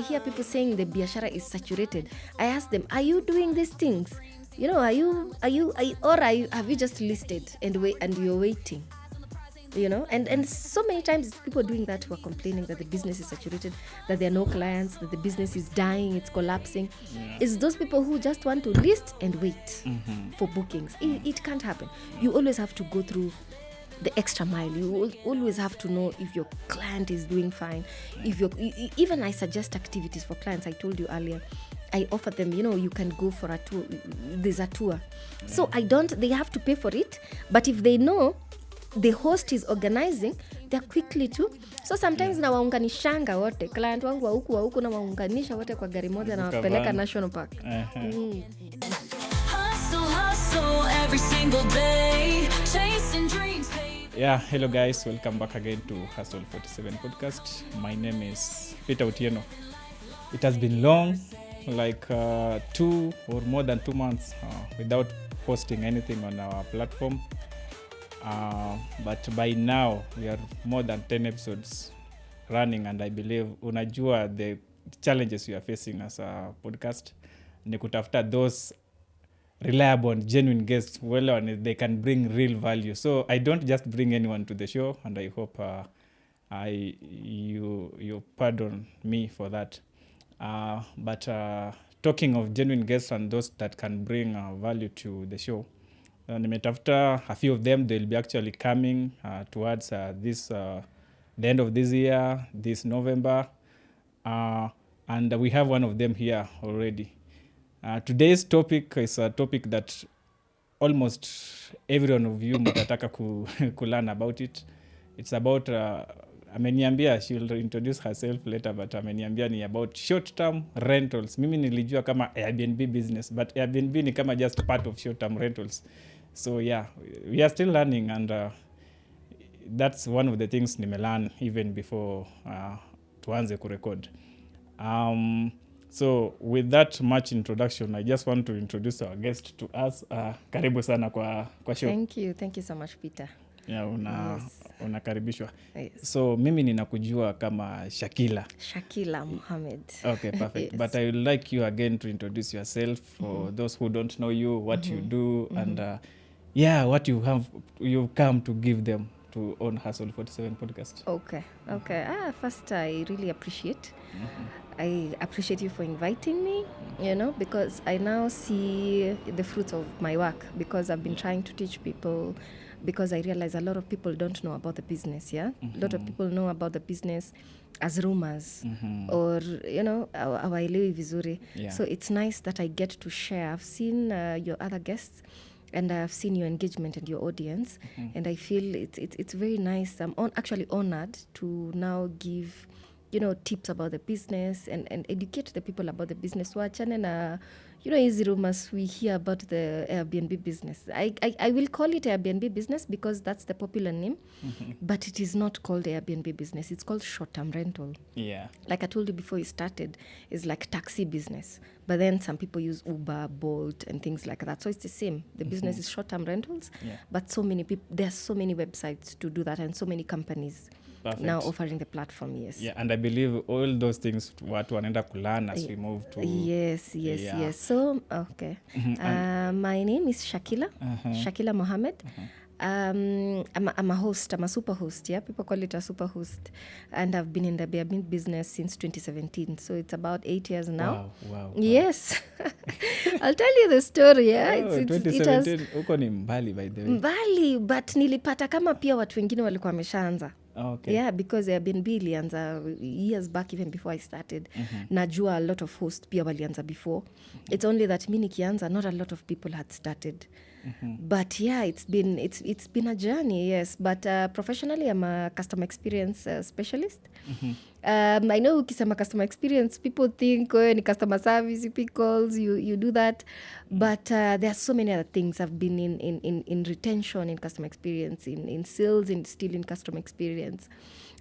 hear people saying the biashara is saturated, I ask them, are you doing these things? You know, have you just listed and you're waiting? You know, and so many times it's people doing that who are complaining that the business is saturated, that there are no clients, that the business is dying, it's collapsing. It's those people who just want to list and wait for bookings. It can't happen. You always have to go through the extra mile. You will always have to know if your client is doing fine. If even I suggest activities for clients. I told you earlier, I offer them, you know, you can go for a tour. There's a tour. So they have to pay for it. But if they know the host is organizing, they're quickly to. So sometimes na waunganishanga wote. Client wangu wa huku na waunganisha wote kwa gari moja na wapeleka National Park. Hustle every single day, chasing dreams. Yeah, hello guys, welcome back again to Hustle 47 podcast. My name is Peter Otieno. It has been long, like 2 or more than 2 months without posting anything on our platform. But by now we are more than 10 episodes running, and I believe unajua the challenges we are facing as a podcast ni kutafuta those reliable and genuine guests they can bring real value. So I don't just bring anyone to the show, and I hope you pardon me for that. But talking of genuine guests and those that can bring value to the show, nimetafuta a few of them. They'll be actually coming towards the end of this year, this November, and we have one of them here already. Today's topic is a topic that almost every one of you mtataka ku learn about it. It's about ameniambia, she'll introduce herself later, but ameniambia ni about short-term rentals. Mimi nilijua kama Airbnb business, but Airbnb ni kama just part of short-term rentals. So yeah, we are still learning, and that's one of the things nimelearn even before tuanze kurecord. So with that much introduction, I just want to introduce our guest to us. Karibu sana kwa show. Thank you so much, Peter. Yeah, unakaribishwa. Yes. So mimi ninakujua kama Shakila Mohammed. Okay, perfect. Yes. But I would like you again to introduce yourself for those who don't know you, what you do, and what you've come to give them to own Hustle 47 podcast. Okay. First, I really appreciate. I appreciate you for inviting me, you know, because I now see the fruits of my work, because I've been trying to teach people, because I realize a lot of people don't know about the business, A lot of people know about the business as rumors or, you know, hawaelewi vizuri. Yeah. So it's nice that I get to share. I've seen your other guests, and I've seen your engagement and your audience, and I feel it's very nice. I'm actually honored to now give, you know, tips about the business and educate the people about the business. Wachane na, you know, easy rumors we hear about the Airbnb business. I will call it Airbnb business because that's the popular name, but it is not called Airbnb business. It's called short-term rental. Yeah. Like I told you before you started, it's like taxi business. But then some people use Uber, Bolt, and things like that. So it's the same. The business is short-term rentals, but so many people, there are so many websites to do that, and so many companies now offering the platform. Yes. Yeah, and I believe all those things watu wanaenda kulearn as we move to. Yes. So, okay. My name is Shakila Mohammed. I'm a host. I'm a super host. Yeah, people call it a super host, and I've been in the Airbnb business since 2017. So it's about 8 years now. Wow. Yes, I'll tell you the story. Yeah, 2017 uko ni mbali, by the way. Mbali, but nilipata kama pia watu wengine walikuwa wameshaanza. Okay. Yeah, because Airbnb ilianza years back, even before I started. Najua a lot of hosts pia walianza before. It's only that mimi nikianza, not a lot of people had started. But yeah, it's been a journey, yes. But professionally, I'm a customer experience specialist. I know ukisema customer experience, people think ni customer service, you pick calls, you do that. But there are so many other things. I've been in retention, in customer experience, in sales, and still in customer experience,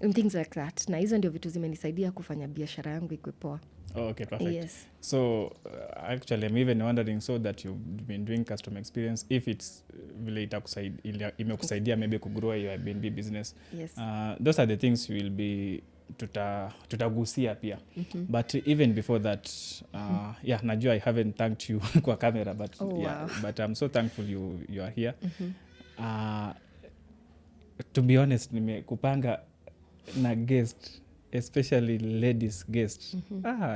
and things like that. Na hizo ndio vitu zimenisaidia kufanya biashara yangu ikuwe poa. Oh, okay, perfect. Yes. So actually I'm even wondering, so that you've been doing customer experience, if it's vile imekusaidia maybe kugrow your Airbnb business. Yes. Those are the things you will be tutagusia pia. But even before that, yeah, najua I haven't thanked you kwa camera, but Wow. but I'm so thankful you are here. To be honest, nimekupanga na guest, especially ladies guest,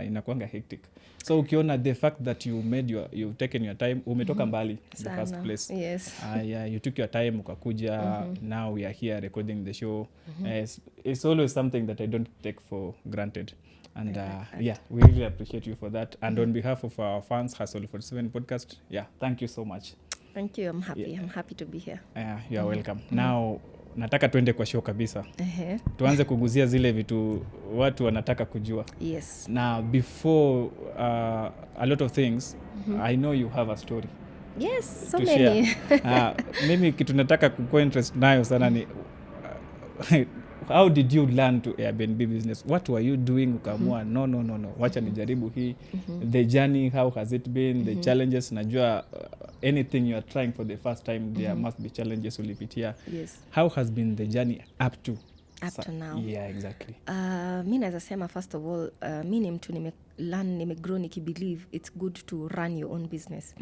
inakuanga hectic. So ukiona the fact that you've taken your time, umetoka mbali in the first place. Yes. Yeah, you took your time ukakuja. Now we are here recording the show. It's always something that I don't take for granted. And yeah, we really appreciate you for that. And on behalf of our fans, Hustle 47 podcast, yeah, thank you so much. Thank you. I'm happy. I'm happy to be here. You are welcome. Now nataka tuende kwa show kabisa. Tuanze kuguzia zile vitu watu wanataka kujua. Yes. Now before a lot of things, I know you have a story. Yes, so many. Mimi kitu nataka kukuwa interest nayo sana ni how did you learn to Airbnb business? What were you doing ukaamua no, wacha nijaribu hii. The journey, how has it been? The challenges, najua anything you are trying for the first time, there must be challenges ulipitia. Yes. How has been the journey up to now? Yeah, exactly. Mi naweza sema first of all, mi ni mtu nimegrow nikibelieve it's good to run your own business.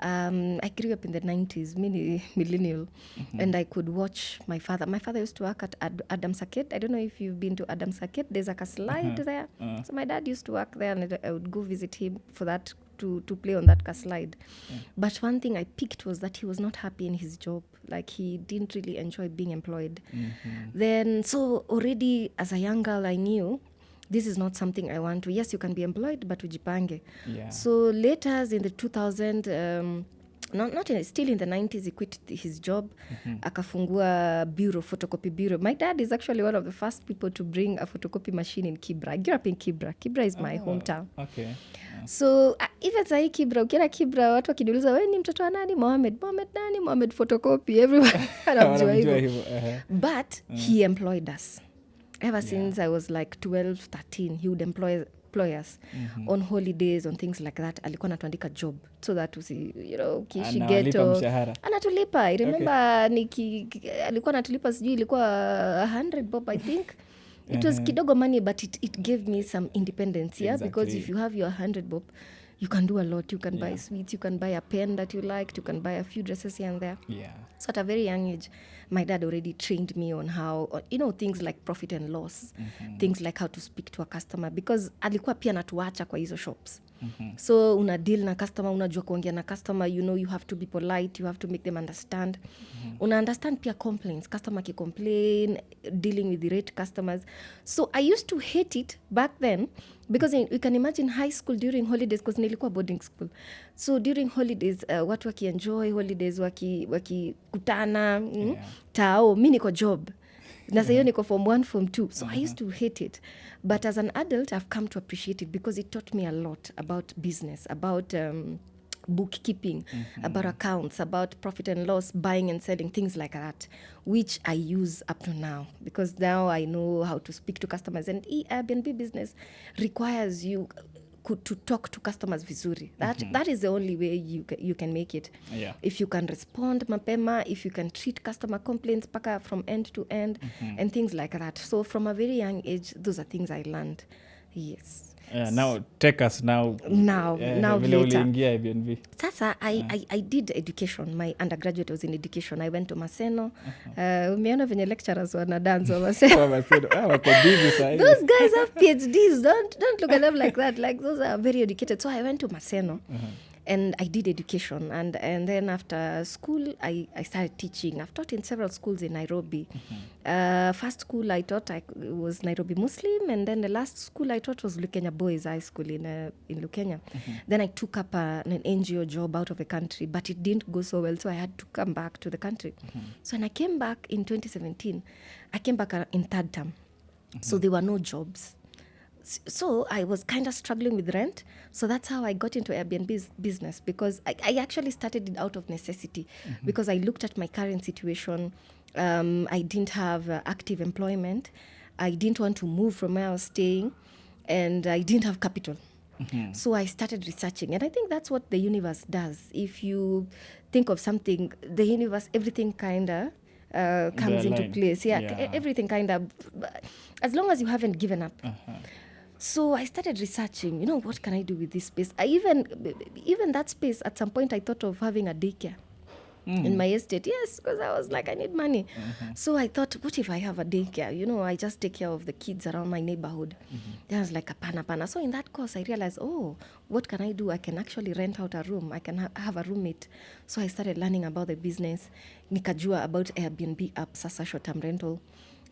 I grew up in the 90s, mi ni millennial, and I could watch my father. My father used to work at Adam's Arcade. I don't know if you've been to Adam's Arcade. There's like a slide there. So my dad used to work there, and I would go visit him for that, to play on that slide. But one thing I picked was that he was not happy in his job. Like he didn't really enjoy being employed. Then, so already as a young girl, I knew this is not something I want to. Yes, you can be employed, but ujipange. Yeah. So later in the 2000, still in the 90s, he quit his job. Akafungua bureau, photocopy bureau. My dad is actually one of the first people to bring a photocopy machine in Kibra. I grew up in Kibra. Kibra is my hometown. Okay. Yeah. So even sahi Kibra, ukienda Kibra, watu wakiniuliza, wewe ni mtoto wa nani? Mohammed nani? Mohammed photocopy. Everyone anamjua hivyo. But he employed us. Ever since I was like 12, 13, he would employ us on holidays, on things like that. Alikuwa anatuandika job so that kiishi ghetto. Anatulipa. I remember alikuwa anatulipa, sijui ilikuwa 100 bob, I think. It was kidogo money, but it gave me some independence, yeah? Exactly. Because if you have your 100 bob, you can do a lot. You can buy sweets, you can buy a pen that you liked, you can buy a few dresses here and there. Yeah. So at a very young age, my dad already trained me on how, things like profit and loss, things like how to speak to a customer, because alikuwa pia natuacha kwa hizo shops. So una deal na customer, unajua kuongea na customer, you have to be polite, you have to make them understand. Una understand pia complaints, customer ki complain, dealing with irate customers. So I used to hate it back then, because you can imagine high school during holidays, because nilikuwa boarding school. So during holidays, watu waki enjoy holidays, waki kutana, tao, mi niko job. Na sayo niko form 1, form 2. So I used to hate it. But as an adult, I've come to appreciate it because it taught me a lot about business, about bookkeeping, about accounts, about profit and loss, buying and selling, things like that, which I use up to now, because now I know how to speak to customers. And Airbnb business requires you to talk to customers vizuri. That is the only way you can make it. Yeah. If you can respond mapema, if you can treat customer complaints paka from end to end, and things like that. So from a very young age, those are things I learned. Yes. Now take us now later. Airbnb. Sasa I did education. My undergraduate was in education. I went to Maseno. Umeona venye lecturers wana dance wa Maseno. Those guys have PhDs. Don't look at them like that. Like those are very educated. So I went to Maseno. And I did education, and then after school I started teaching. I've taught in several schools in Nairobi. First school I taught was Nairobi Muslim, and then the last school I taught was Lukenya Boys High School in Lukenya. Then I took up an NGO job out of the country, but it didn't go so well, so I had to come back to the country. So when I came back in 2017, I came back in third term. So there were no jobs. So I was kind of struggling with rent. So that's how I got into Airbnb business, because I actually started it out of necessity, because I looked at my current situation. I didn't have active employment. I didn't want to move from where I was staying, and I didn't have capital. So I started researching, and I think that's what the universe does. If you think of something, the universe, everything kind of comes into line. place. Yeah, Yeah. everything kind of, as long as you haven't given up. Uh-huh. So I started researching, what can I do with this space? Even that space, at some point I thought of having a daycare in my estate. Yes, because I was like, I need money. So I thought, what if I have a daycare? I just take care of the kids around my neighborhood. Then I was like, pana. So in that course, I realized, what can I do? I can actually rent out a room. I can have a roommate. So I started learning about the business. Nikajua about Airbnb app, sasa short-term rental.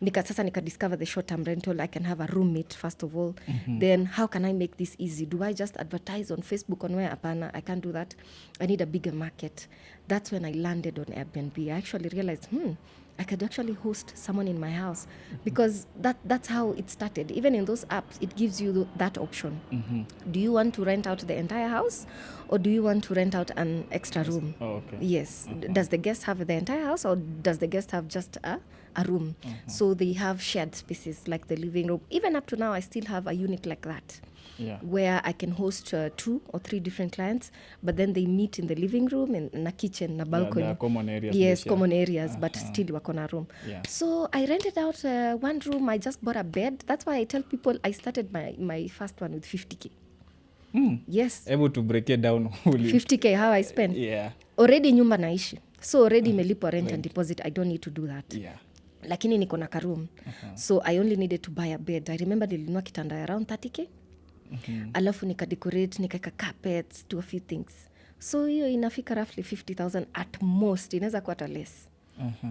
Nika discover the short-term rental. I can have a roommate, first of all. Then how can I make this easy? Do I just advertise on Facebook on where? Apana, I can't do that. I need a bigger market. That's when I landed on Airbnb. I actually realized, I could actually host someone in my house, because that's how it started. Even in those apps, it gives you that option. Do you want to rent out the entire house, or do you want to rent out an extra room? Oh, okay. Yes. Does the guest have the entire house, or does the guest have just a room? So they have shared spaces like the living room. Even up to now, I still have a unit like that. Yeah. Where I can host 2 or 3 different clients, but then they meet in the living room and in a kitchen, in a balcony. There are common areas. Yes, they share. common areas, but still wako na room. Yeah. So I rented out one room. I just bought a bed. That's why I tell people I started my first one with 50K. Yes, Able to break it down. 50K, how I spent. Yeah. Already nyumba naishi. So already imelipwa rent and deposit. I don't need to do that. Yeah. Lakini niko na karoom. So I only needed to buy a bed. I remember nilinunua kitanda around 30K. Alafu nikadecorate, nikaeka carpets, do a few things. So hiyo inafika roughly 50,000 at most. Inaweza kuwa hata less.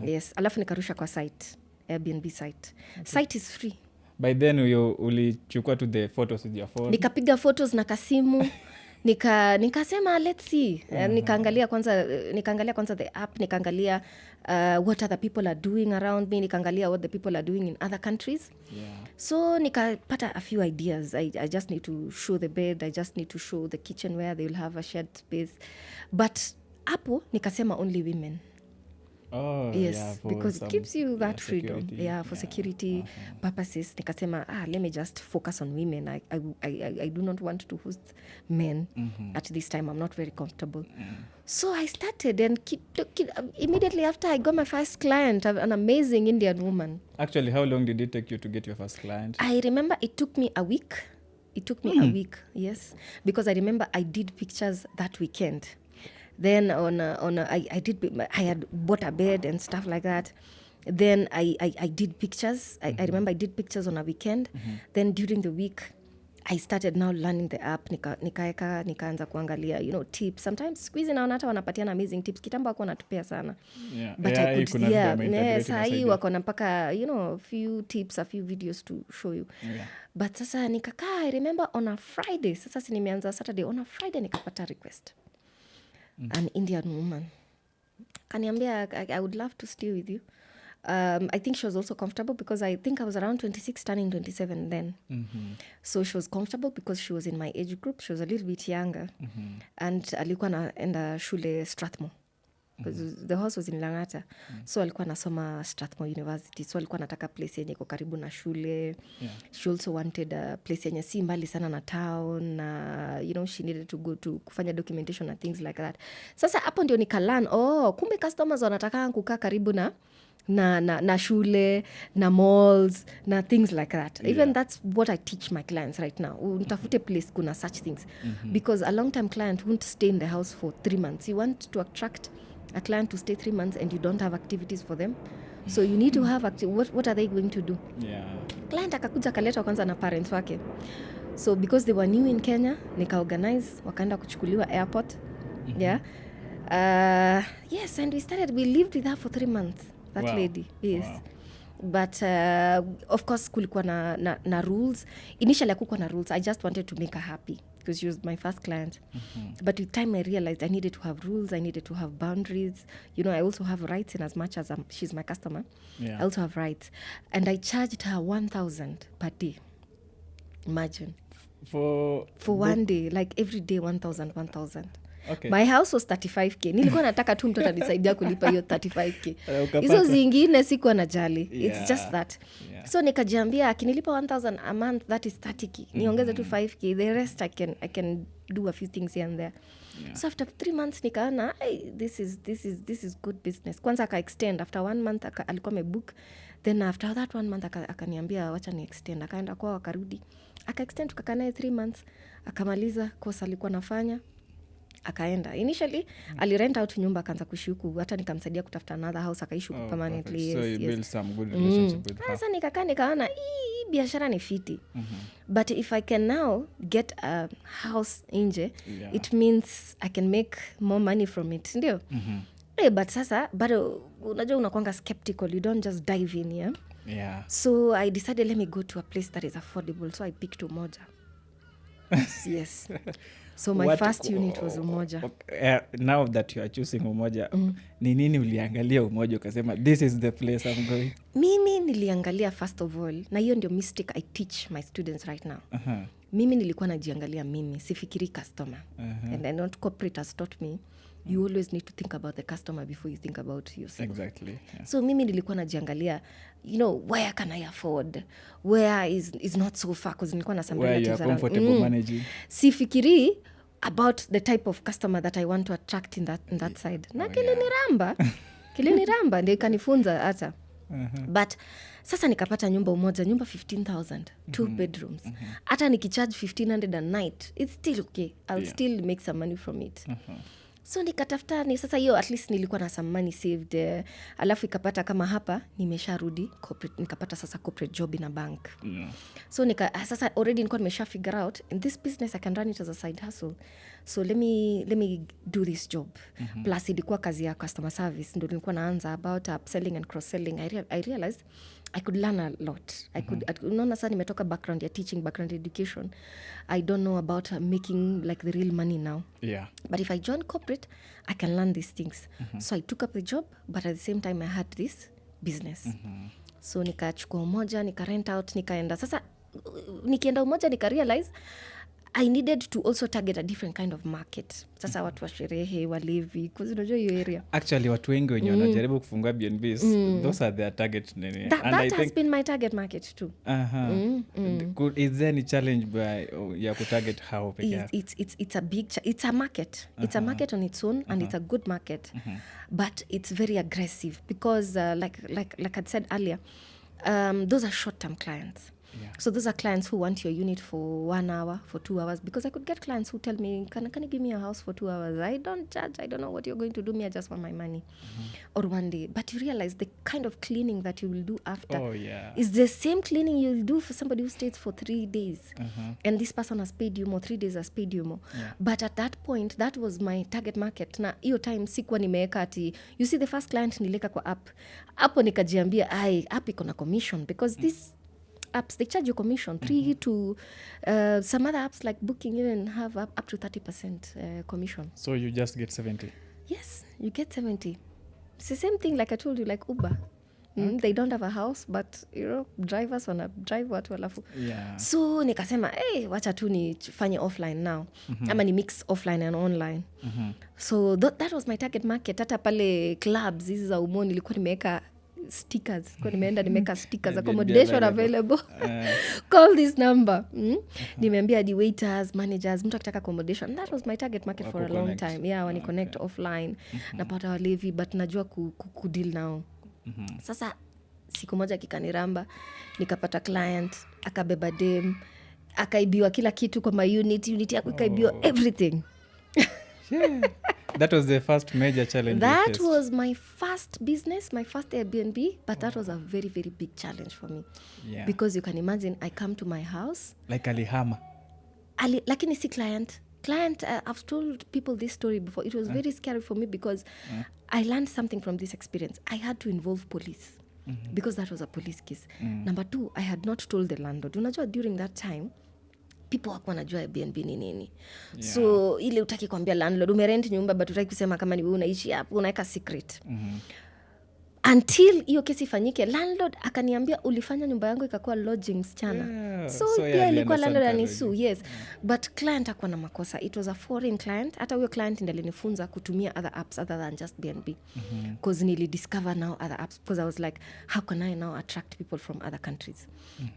Yes. Alafu nikarusha kwa site, Airbnb site. Site is free. By then ulichukua to the photos with your phone. Nikapiga photos na kasimu. Nikasema let's see. Nikaangalia kwanza the app, nikaangalia what other people are doing around me, nikaangalia what the people are doing in other countries. Yeah. So nikapata a few ideas. I just need to show the bed, I just need to show the kitchen where they will have a shared space. But hapo nikasema only women. Oh, Yes, yeah, because it gives you that freedom. security. Yeah, for security purposes. Nikasema, let me just focus on women. I do not want to host men at this time. I'm not very comfortable. So I started, and immediately after I got my first client, an amazing Indian woman. Actually, how long did it take you to get your first client? I remember it took me a week. A week, yes. Because I remember I did pictures that weekend. Then I had bought a bed and stuff like that. Then I did pictures. I remember I did pictures on a weekend. Then during the week, I started now learning the app. Nikaanza kuangalia, tips. Sometimes squeeze naona hata wanapatiana amazing tips. Kitambo wako wanatupea sana. Yeah. But Yeah, I could, saa hii wako na mpaka, few tips, a few videos to show you. Yeah. But sasa nikakaa, I remember on a Friday, sasa si nimeanza Saturday, on a Friday nikapata request. An Indian woman. Kaniambia, I would love to stay with you. I think she was also comfortable because I think I was around 26, turning 27 then. So she was comfortable because she was in my age group. She was a little bit younger. And alikuwa naenda shule Strathmore. Because the house was in Langata. So alikuwa nasoma Strathmore University. So alikuwa nataka place yenye iko karibu na shule. Yeah. She also wanted a place yenye si mbali sana na town. She needed to go to kufanya documentation and things like that. Sasa hapo ndio nikalan, kumbe customers wanataka kukaa karibu na shule, na malls, na things like that. Yeah. Even that's what I teach my clients right now. Utafute place kuna such things. Because a long-time client won't stay in the house for 3 months. You want to attract a client to stay 3 months and you don't have activities for them. So you need to have what are they going to do? Yeah. Client akakuja kaleta kwanza na parents wake. So because they were new in Kenya, nika-organize, wakaenda kuchukuliwa airport. Yeah. Yes, and we lived with her for 3 months. That lady. Yes. Wow. But of course kulikuwa na rules. Initially hakukuwa na rules. I just wanted to make her happy because she was my first client. But with time I realized I needed to have rules, I needed to have boundaries. I also have rights in as much as she's my customer. Yeah. I also have rights. And I charged her 1,000 per day. Imagine. For one day, like every day 1,000. Okay. My house was 35K. Nilikuwa nataka tu mtoto anisaidia kulipa hiyo 35K. Ukapata. Hizo zingine sikuwa najali. Yeah. It's just that. Yeah. So nikajiambia akinilipa 1,000 a month, that is 30K. Niongeze tu 5K. The rest I can do a few things here and there. So after 3 months nikaona hey, this is good business. Kwanza aka extend after 1 month alikuwa amebook, then after that 1 month akaniambia wacha ni extend, akaenda kwao akarudi aka extend, tukakaa naye 3 months akamaliza course alikuwa nafanya akaenda. Initially alirent out nyumba akaanza kuishi huku, hata nikamsaidia kutafuta another house akaishi huku permanently. So you build some good relationship with her. Sasa nikaona hii biashara ni fiti. But if I can now get a house nje, it means I can make more money from it, ndio? But sasa bado unajua unakuanga skeptical, you don't just dive in, yeah? So I decided let me go to a place that is affordable, so I picked Umoja. Yes. So my first unit was Umoja. Now that you are choosing Umoja, ni nini uliangalia Umoja ukasema this is the place I'm going? Mimi niliangalia first of all, na hiyo ndio mistake I teach my students right now. Mimi nilikuwa najiangalia mimi, sifikiri customer. And I know corporate has taught me you always need to think about the customer before you think about yourself. Exactly. Yeah. So mimi nilikuwa najiangalia, you know, where can I afford? Where is not so far, because nilikuwa na some where you are comfortable managing. Sifikiri about the type of customer that I want to attract in that side. Na kiliniramba ndio ikanifunza hata. But sasa nikapata nyumba Umoja, nyumba 15,000, 2 bedrooms. Hata nikicharge 1,500 a night, it's still okay. I'll still make some money from it. So nikatafuta ni sasa hiyo at least nilikuwa na some money saved. Alafu ikapata kama hapa nimesharudi corporate, nikapata sasa corporate job in a bank. So sasa already nilikuwa nimesha figure out in this business I can run it as a side hustle. So let me do this job. Plus ilikuwa kazi ya customer service, ndio nilikuwa naanza about upselling and cross selling. I realized I could learn a lot. Unaona sasa nimetoka background ya teaching, background education. I don't know about making like the real money now. Yeah. But if I join corporate, I can learn these things. So I took up the job, but at the same time I had this business. So nikachukua Umoja, nika rent out, nikaenda. Sasa nikienda Umoja nika realize I needed to also target a different kind of market. Sasa watu wa sherehe, walevi, because unajua hiyo area. Actually watu wengi wenye wanajaribu kufungua BNBs, those are their target. That has been my target market too. Is there any challenge ya kutarget how peke yake? It's a market. It's a market on its own, and it's a good market. But it's very aggressive because like I said earlier, those are short-term clients. Yeah. So those are clients who want your unit for 1 hour, for 2 hours, because I could get clients who tell me, can you give me a house for 2 hours? I don't charge. I don't know what you're going to do. Me, I just want my money. Or 1 day. But you realize the kind of cleaning that you will do after is the same cleaning you'll do for somebody who stays for 3 days. And this person has paid you more, 3 days has paid you more. Yeah. But at that point, that was my target market. Na hiyo time sikuwa nimeweka ati, you see the first client nileka kwa app. Hapo nikajiambia, app iko na commission, because this apps, they charge you commission 3 to some other apps like Booking even have up to 30% commission. So you just get 70? Yes, you get 70. It's the same thing like I told you, like Uber. They don't have a house, but you know, drivers wanna drive watu alafu. So nikasema wacha tu nifanye offline now. Ama ni mix offline and online. So that was my target market. Hata pale clubs hizi za Umo nilikuwa nimeweka stickers, kwa nimeenda nimeka stickers, accommodation available. Call this number. Nimeambia the waiters, managers, mtu akitaka accommodation. That was my target market for a long time. Yeah, wani connect offline. Napata walevi, but najua kudeal now. Sasa siku moja kikaniramba, nikapata client, akabeba dem, akaibiwa kila kitu kwa my unit yako ikaibiwa everything. That was the first major challenge. That was my first business, my first Airbnb, but that was a very, very big challenge for me. Yeah. Because you can imagine, I come to my house. Like alihama. Lakini si client. I've told people this story before. It was very scary for me because I learned something from this experience. I had to involve police because that was a police case. Number 2, I had not told the landlord. Unajua, during that time, people wako wanajua Airbnb ni nini. Yeah. So ile utaki kuambia landlord umerent nyumba, but utaki kusema kama ni wewe unaishi hapo, unaweka secret. Until hiyo kesi ifanyike, landlord akaniambia ulifanya nyumba yangu ikakuwa lodging msichana. So pia ilikuwa landlord anisu, yes. But client hakuwa na makosa. It was a foreign client. Hata huyo client ndiye alinifunza kutumia other apps other than just BNB. Because nili discover now other apps, because I was like, how can I now attract people from other countries?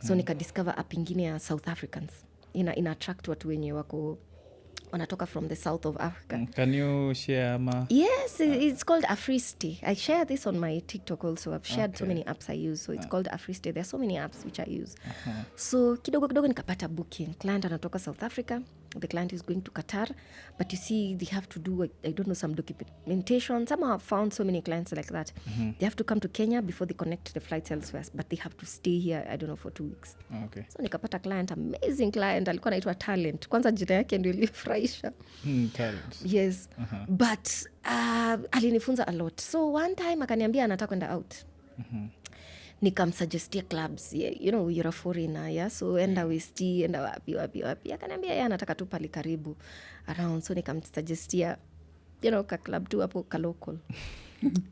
So nika discover app ingine ya South Africans. Ina attract watu wenye wako wanatoka from the south of Africa. Can you share Yes, it's called Afriste. I share this on my TikTok also. I've shared so many apps I use. So it's called Afriste. There are so many apps which I use. So kidogo nikapata booking. Client anatoka South Africa. The client is going to Qatar. But you see, they have to do, I don't know, some documentation. Somehow I've found so many clients like that. They have to come to Kenya before they connect the flights elsewhere. But they have to stay here, I don't know, for 2 weeks. Okay. So nikapata client, amazing client. Alikuwa anaitwa Talent. Kwanza jina yake ndio ilifurahisha. Talent. Yes. But alinifunza a lot. So one time akaniambia anataka kwenda out. Nikamsuggestia clubs. You know, you're a foreigner, yeah? So enda West, enda wapi. Akaniambia yeye anataka tu pali karibu around. So nikamsuggestia, you know, ka club tu hapo ka local.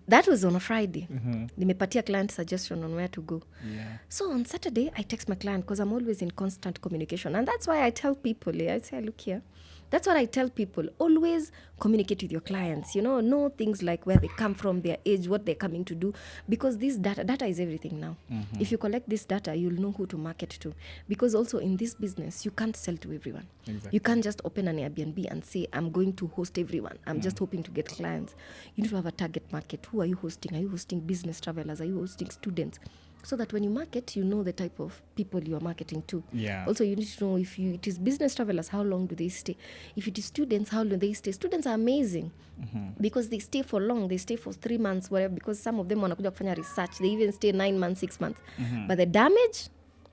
That was on a Friday. Nimepatia client suggestion on where to go. Yeah. So on Saturday, I text my client because I'm always in constant communication. And that's why I tell people, I say, look here. That's what I tell people. Always communicate with your clients. You know things like where they come from, their age, what they're coming to do. Because this data is everything now. If you collect this data, you'll know who to market to. Because also in this business, you can't sell to everyone. Exactly. You can't just open an Airbnb and say, I'm going to host everyone. I'm just hoping to get clients. You need to have a target market. Who are you hosting? Are you hosting business travelers? Are you hosting students? So that when you market, you know the type of people you are marketing to. Yeah. Also, you need to know if it is business travelers, how long do they stay? If it is students, how long they stay? Students are amazing because they stay for long. They stay for 3 months, whatever, because some of them wanakuja kufanya research. They even stay 9 months, 6 months. But the damage,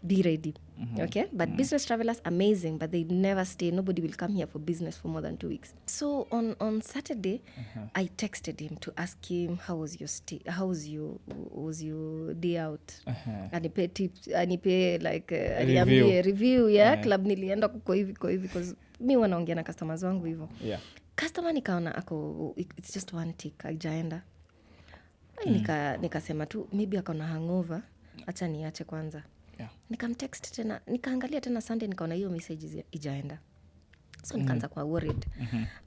be ready. Okay? But business travelers, amazing, but they never stay. Nobody will come here for business for more than 2 weeks. So on Saturday, I texted him to ask him, how was your stay? How was your day out? Anipe tips, anipe like aniambie review, yeah? Club nilienda kuko hivi because mi wanaongea na customers wangu hivyo. Yeah. Customer nikaona ako, it's just one tick, haijaenda. Nikasema tu, maybe akaona hangover, acha niache kwanza. Yeah. Nikamtext tena, nikaangalia tena Sunday, nikaona hiyo message ijaenda. So nikaanza kwa worried.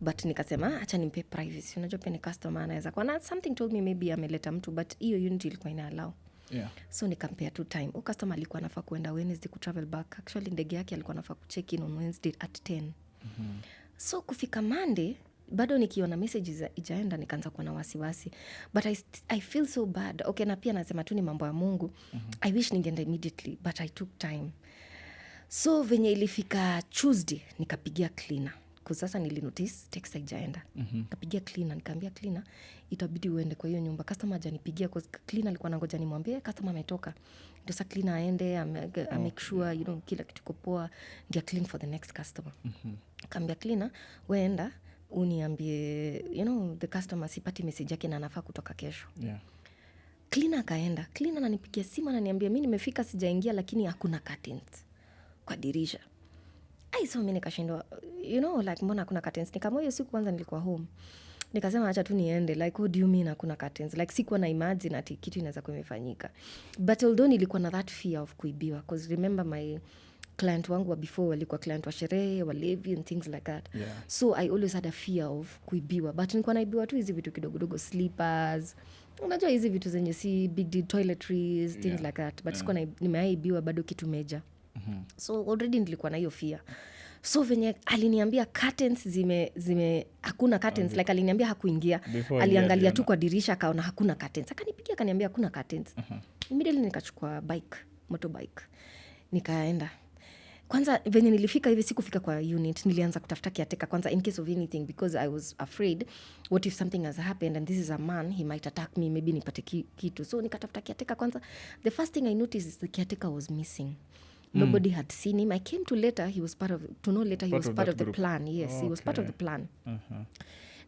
But nikasema acha nimpe privacy. Unajua pia ni customer anaweza kwa something told me maybe ameleta mtu, but hiyo unit ilikuwa ina allow. Yeah. So nikampea tu time. Huyo customer alikuwa anafaa kuenda Wednesday ku travel back. Actually ndege yake alikuwa anafaa ku check in on Wednesday at 10. So kufika Monday bado nikiona messages ijaenda, nikaanza kuwa na wasiwasi. But I feel so bad. Okay, na pia nasema tu ni mambo ya Mungu. I wish ningeenda immediately, but I took time. So venye ilifika Tuesday, nikapigia cleaner. Kwa sasa nilinotice text ijaenda. Nikapigia cleaner, nikaambia cleaner, itabidi uende kwa hiyo nyumba. Customer hajanipigia kwa cleaner alikuwa anangoja nimwambie customer ametoka. Ndio sasa cleaner aende, make sure you know kila kitu kiko poa, ndio clean for the next customer. Kaambia cleaner, weenda uniambie, you know, the customer sipati message yake na anafaa kutoka kesho. Yeah. Cleaner kaenda. Cleaner ananipigia simu ananiambia mimi nimefika sijaingia lakini hakuna curtains kwa dirisha. So mimi nikashindwa, you know, like mbona hakuna curtains? Nikamwambia hiyo siku kwanza nilikuwa home. Nikasema acha tu niende, like what do you mean hakuna curtains? Like sikuwa na imagine ati kitu inaweza kumefanyika. But although nilikuwa na that fear of kuibiwa, because remember my client wangu wa before walikuwa client wa sherehe, walevi and things like that. Yeah. So I always had a fear of kuibiwa. But nilikuwa naibiwa tu hizi vitu kidogo, slippers. Unajua hizi vitu zenye si big deal, toiletries, things like that. But sikuwa nimeibiwa bado kitu major. So already nilikuwa na hiyo fear. So venye aliniambia curtains hakuna curtains, like aliniambia hakuingia. Aliangalia tu kwa dirisha akaona hakuna curtains. Akanipigia akaniambia hakuna curtains. Immediately nikachukua motorbike. Nikaenda. Kwanza venye nilifika hivi sikufika kwa unit, nilianza kutafuta caretaker kwanza in case of anything, because I was afraid what if something has happened and this is a man, he might attack me, maybe nipate kitu. So nikatafuta caretaker kwanza. The first thing I noticed is the caretaker was missing. Nobody had seen him. I came to know later he was part of the plan. Yes, he was part of the plan.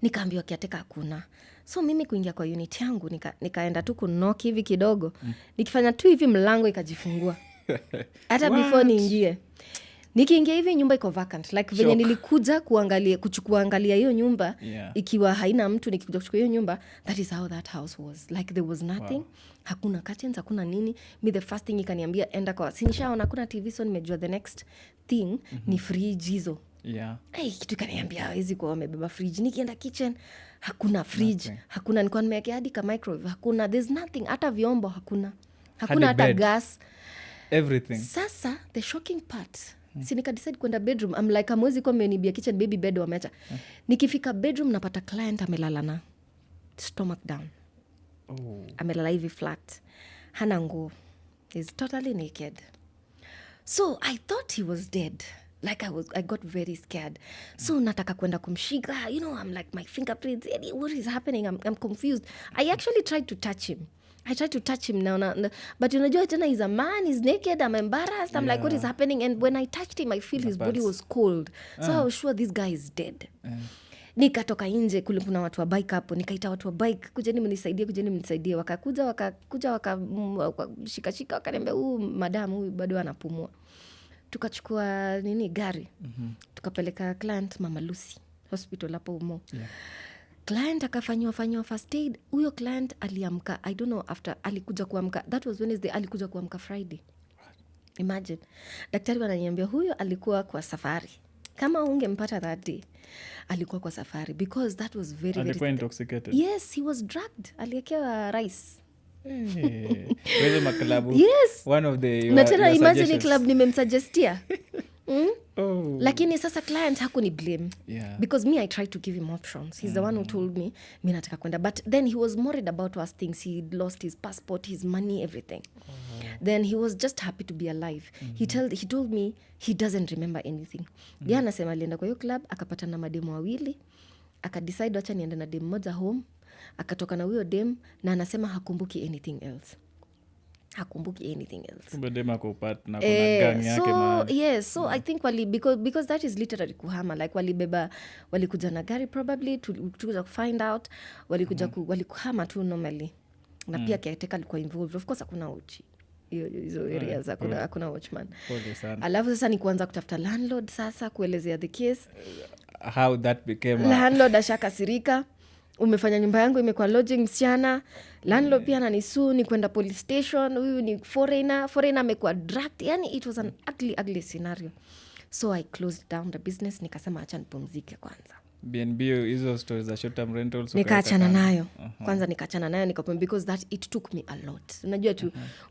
Nikaambiwa caretaker hakuna. So mimi kuingia kwa unit yangu nikaenda tu kunoki hivi kidogo. Nikifanya tu hivi mlango ikajifungua. Hata before niingie. Nikiingia hivi nyumba iko vacant. Like venye nilikuja kuangalia hiyo nyumba ikiwa haina mtu, nikikuja kuchukua hiyo nyumba, that is how that house was. Like there was nothing. Wow. Hakuna curtains, hakuna nini. Me the first thing ikaniambia enda kwa sinishaona hakuna TV, so nimejua the next thing ni fridge hizo. Yeah. Kitu kaniambia hizi kwa wamebeba fridge. Nikienda kitchen hakuna fridge. Nothing. Hakuna, nilikuwa nimeweka hadi ka microwave. Hakuna, there's nothing. Hata vyombo hakuna. Hakuna hata gas. Everything. Sasa the shocking part Si nika decide kwenda bedroom. I'm like, amwezi kwa menibia kitchen baby bed wameacha. Nikifika bedroom napata client amelala na stomach down. Amelala hivi flat. Hana nguo. He's totally naked. So I thought he was dead. Like I got very scared. So nataka kwenda kumshika. You know, I'm like, my fingerprints. What is happening? I'm confused. I actually tried to touch him. I tried to touch him now. But unajua tena, he's a man, he's naked, I'm embarrassed. I'm like, what is happening? And when I touched him, I feel his body was cold. So I was sure this guy is dead. Nikatoka nje, kule kuna watu wa bike hapo. Nikaita watu wa bike, kujeni mnisaidie. Wakakuja wakashika wakaniambia, madam huyu bado anapumua. Tukachukua gari. Tukapeleka client Mama Lucy hospital hapo Umo. Client akafanywa first aid. Huyo client aliamka, I don't know, after alikuja kuamka, that was Wednesday, alikuja kuamka Friday. Imagine. Daktari wananiambia huyo alikuwa kwa safari. Kama ungempata that day, alikuwa kwa safari, because that was very alikuwa intoxicated. Yes, he was drugged. Aliekewa rice. Where's my club? Yes. One of the na tena imagine club nimemsuggestia. Lakini sasa client hakuni blame. Because me, I tried to give him options. He's the one who told me mi nataka kwenda, but then he was worried about worse things. He lost his passport, his money, everything. Then he was just happy to be alive. He told me he doesn't remember anything. Yeye anasema alienda kwa hiyo club, akapata na mademu wawili, akadecide wacha niende na demu moja home, akatoka na huyo dem, na anasema hakumbuki anything else. Kumbe dema kupat na kuna gang yake so yes, so I think because that is literally kuhama, like walikuja na gari probably to find out, walikuhama tu normally, na pia kiateka alikuwa involved. Of course hakuna uchi hizo areas, hakuna watchman. Alafu sasa ni kuanza kutafuta landlord, sasa kuelezea the case, how that became landlord ashakasirika, umefanya nyumba yangu imekuwa lodging msichana. Landlord pia ananisu, ni kwenda police station, huyu ni foreigner amekuwa drugged. Yani it was an ugly scenario. So I closed down the business, nikasema acha nipumzike kwanza. BNB hizo stories za short term rentals nikaachana nayo. Kwanza nikaachana nayo because that it took me a lot.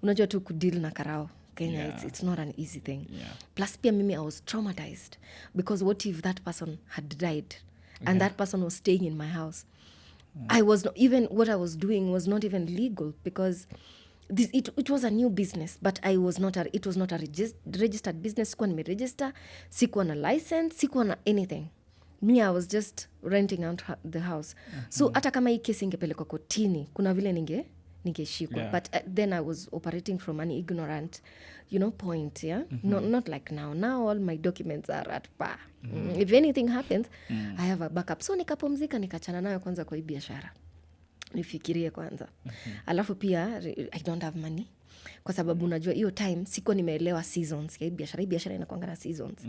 Unajua tu kudeal na karao Kenya, it's not an easy thing. Plus pia mimi I was traumatized, because what if that person had died and that person was staying in my house? I was not even, what I was doing was not even legal, because it was a new business, but it was not a registered business. Sikuwa nimeregister, sikuwa na license, sikuwa na anything. Me, I was just renting out the house. So hata kama hii kesi ingepelekwa kotini, kuna vile ningeshikwa. But then I was operating from an ignorant, point, not like now. Now all my documents are at par. If anything happens, I have a backup. So nikapumzika, nikachana nayo kwanza kwa hii biashara. Nifikirie kwanza. Alafu pia I don't have money, kwa sababu unajua hiyo time siko nimeelewa seasons. Hii biashara inakuanga na seasons.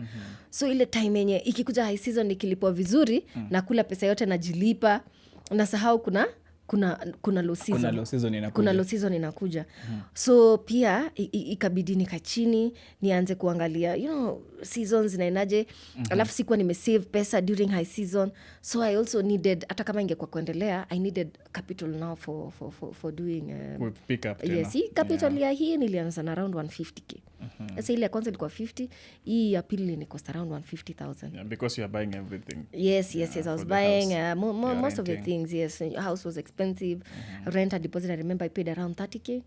So ile time yenye ikikuja high season nikilipwa vizuri, na kula pesa yote najilipa, nasahau kuna low season inakuja. So pia ikabidi nikachini nianze kuangalia seasons inaenaje. Alafu sikuwa nimesave pesa during high season, so I also needed, hata kama ingekuwa kuendelea, I needed capital now for doing pick up. Yes, capital ya hii nilianza na around 150k. Sasa ile ya kwanza ilikuwa 50, hii ya pili ni cost around 150,000. Because you are buying everything. Yes, I was buying most of the things. Yes, house was expensive. Rent and deposit, I remember I paid around 30k.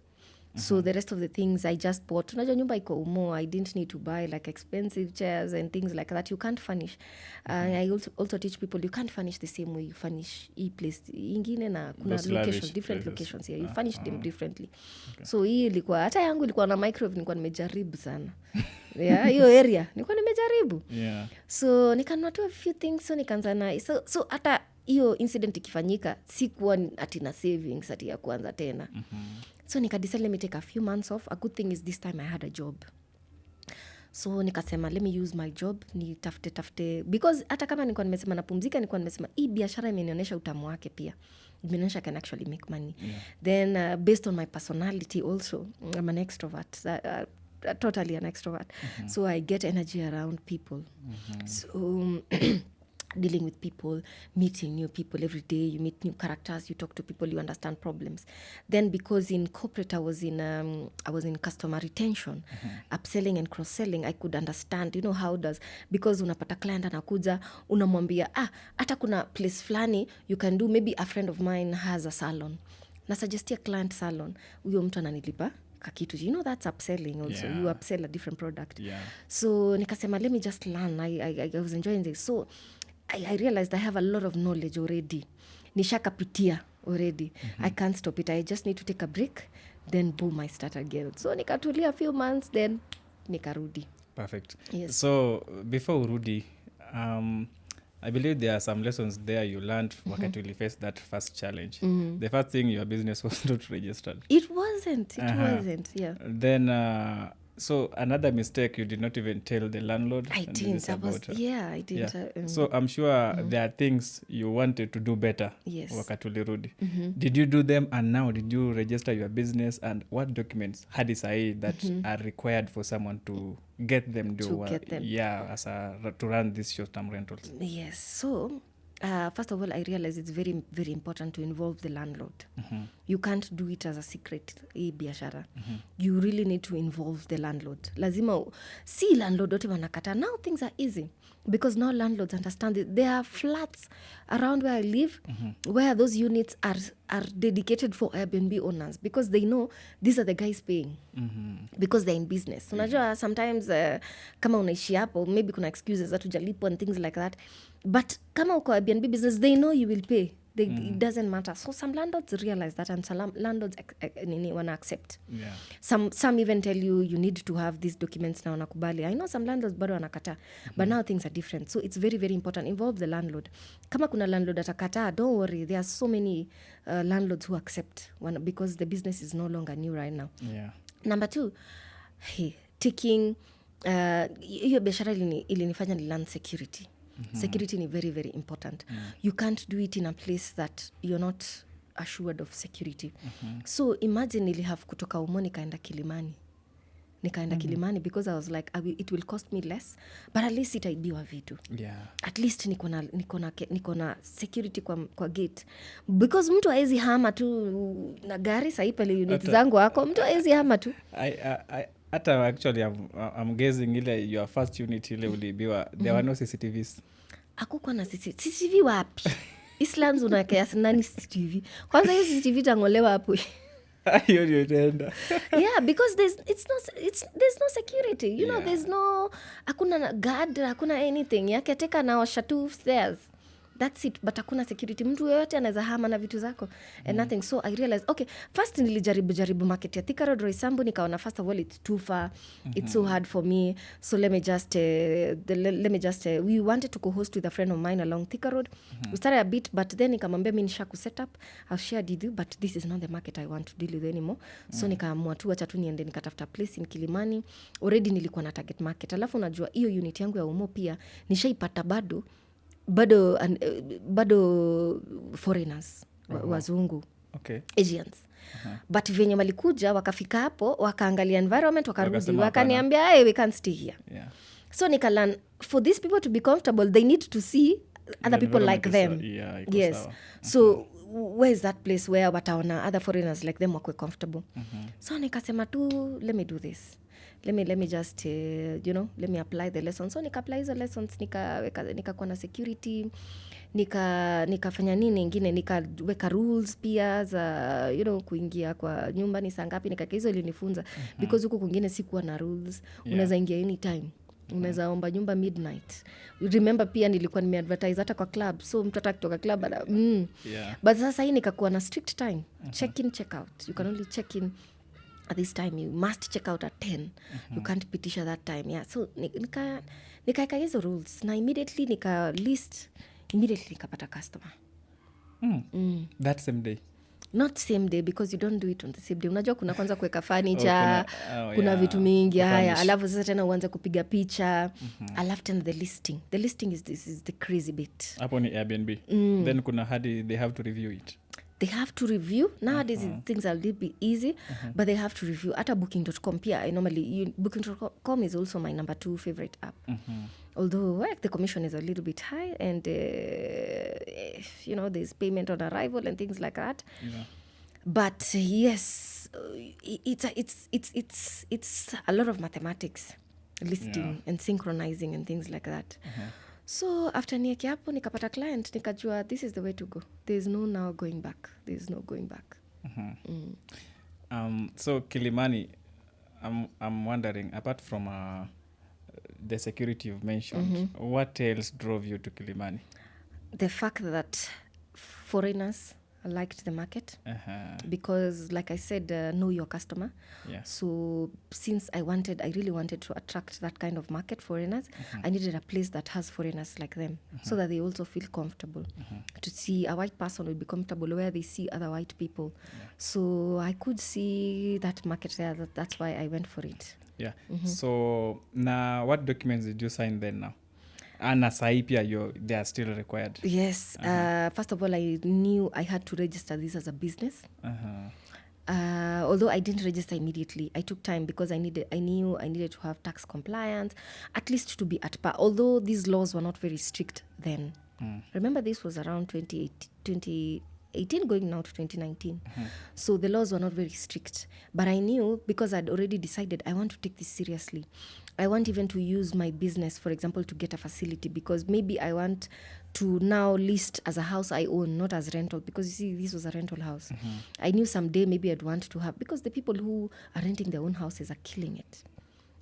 So the rest of the things I just bought. Unajua nyumba iko Umo, I didn't need to buy like expensive chairs and things like that. You can't furnish. I also teach people you can't furnish the same way you furnish hii place ingine, na kuna locations, different places. Locations here. You furnish them differently. Okay. So hii ilikuwa, hata yangu ilikuwa na microwave, nilikuwa nimejaribu sana. Hiyo area nilikuwa nimejaribu. So nikanunua tu a few things, so nikaanza na so hata hiyo incident ikifanyika sikuwa ati na savings ati ya kuanza tena. So nikadecide let me take a few months off. A good thing is this time I had a job. So nikasema let me use my job, ni tafute, because hata kama nilikuwa nimesema napumzika, nilikuwa nimesema hii biashara imenionyesha utamu wake pia. Imenionyesha I can actually make money. Then based on my personality also, I'm an extrovert. Totally an extrovert. So I get energy around people. So dealing with people, meeting new people every day. You meet new characters, you talk to people, you understand problems. Then because in corporate I was in customer retention, upselling and cross-selling, I could understand, how does, because unapata client anakuja, unamwambia, hata kuna place flani you can do, maybe a friend of mine has a salon. Na suggestia client salon, huyo mtu ananilipa kakitu. That's upselling also. Yeah. You upsell a different product. Yeah. So nikasema, let me just learn. I was enjoying this. So I realized I have a lot of knowledge already. Nishakapitia already. I can't stop it. I just need to take a break. Then boom, I start again. So nikatulia a few months, then nikarudi. Perfect. Yes. So before urudi, I believe there are some lessons there you learned wakati you faced that first challenge. The first thing, your business was not registered. It wasn't. Yeah. Then so another mistake, you did not even tell the landlord. I didn't. I didn't. Yeah. So I'm sure there are things you wanted to do better. Yes. Wakati ulirudi. Did you do them, and now did you register your business, and what documents hadi sahi that are required for someone to get them to run these short-term rentals? Yes. So first of all, I realize it's very, very important to involve the landlord. You can't do it as a secret, biashara. You really need to involve the landlord. Lazima, see landlord wote wanakata. Now things are easy because now landlords understand it. There are flats around where I live where those units are dedicated for Airbnb owners because they know these are the guys paying because they're in business. Unajua sometimes kama unaishi hapo, maybe kuna excuses za tujalipo and things like that. But kama uko Airbnb business, they know you will pay. It doesn't matter. So some landlords realize that, and some landlords wanna accept. Yeah. Some even tell you need to have these documents na wanakubali. I know some landlords bado wanakata, but now things are different. So it's very, very important. Involve the landlord. Kama kuna landlord atakata, don't worry. There are so many landlords who accept because the business is no longer new right now. Yeah. Number 2, taking hiyo biashara ilinifanya ni learn security. Security is very, very important. You can't do it in a place that you're not assured of security. So imagine nilihave kutoka Umo nikaenda Kilimani because I was like, it will cost me less, but at least itaibiwa vitu. Yeah. At least niko na security kwa gate, because mtu haezi hama tu na gari sahi pale unit zangu wako, mtu haezi hama tu. Hata actually I'm guessing ile your first unit ile ulibiwa, there were no CCTVs. Hakukuwa na CCTV wapi? Islands unakea nani CCTV? Kwanza hiyo CCTV tangolewa hapo. Hiyo ndio itaenda. Yeah, because there's no security. You know, there's no, hakuna guard, hakuna anything. Yake teka na washa tu stairs. That's it. But hakuna security. Mtu yoyote anaweza hama na vitu zako and nothing. So I realized, okay, first nilijaribu market ya Thika Road Roysambu, nikaona first of all it's too far. It's so hard for me. So let me just we wanted to co-host with a friend of mine along Thika Road. We started a bit, but then nikamwambia mimi nishaku set up. I'll share with you, but this is not the market I want to deal with anymore. So nikaamua tu acha tu niende nikatafuta place in Kilimani. Already nilikuwa na target market. Alafu unajua hiyo unit yangu ya Umo pia nishaipata bado foreigners, wazungu, Asians. But venye walikuja wakafika hapo wakaangalia environment wakarudi wakaniambia, hey, we can't stay here. Yeah. So nikalan, for these people to be comfortable they need to see other people like them. Yes. So where is that place where wataona other foreigners like them wakwe comfortable? So nikasema tu, let me do this. Let me just let me apply the lessons. So nika-apply hizo lessons, nikakuwa na security, nikafanya nini ingine, nikaweka rules pia za kuingia kwa nyumba ni saa ngapi, hizo ilinifunza because huko kwingine sikuwa na rules. Unaweza ingia anytime. Unaweza omba nyumba midnight. Remember pia nilikuwa nimeadvertise hata kwa club, so mtu atakutoka club but sasa hii nikakuwa na strict time. Check in, check out. You can only check in at this time, you must check out at 10. You can't pitisha that time. Yeah. So nikaeka hizo rules na immediately nikapata customer. That same day? Not same day, because you don't do it on the same day. Unajua kuna kwanza kuweka furniture, kuna vitu mingi haya, alafu sasa tena uanze kupiga picha, alafu tena the listing is the crazy bit. Hapo ni Airbnb. Then kuna hadi they have to review it. they have to review. Nowadays things are a little bit easy, but they have to review. At a booking.com, booking.com is also my number 2 favorite app. Although the commission is a little bit high, and there's payment on arrival and things like that. But yes, it's a lot of mathematics, listing and synchronizing and things like that. So after nieke hapo nikapata client, nikajua this is the way to go. There is no now going back. There is no going back. So Kilimani, I'm wondering, apart from the security you've mentioned, what else drove you to Kilimani? The fact that foreigners liked the market, because like I said, know your customer. So since I really wanted to attract that kind of market, foreigners, I needed a place that has foreigners like them, so that they also feel comfortable. To see a white person will be comfortable where they see other white people. So I could see that market there. That's why I went for it. So now what documents did you sign then now? And they are still required. Yes. First of all, I knew I had to register this as a business. Although I didn't register immediately, I took time because I knew I needed to have tax compliance, at least to be at par. Although these laws were not very strict then. Remember, this was around 2018 going now to 2019. So the laws were not very strict. But I knew, because I'd already decided I want to take this seriously. I want even to use my business, for example, to get a facility, because maybe I want to now list as a house I own, not as rental, because you see, this was a rental house. I knew someday maybe I'd want to have, because the people who are renting their own houses are killing it.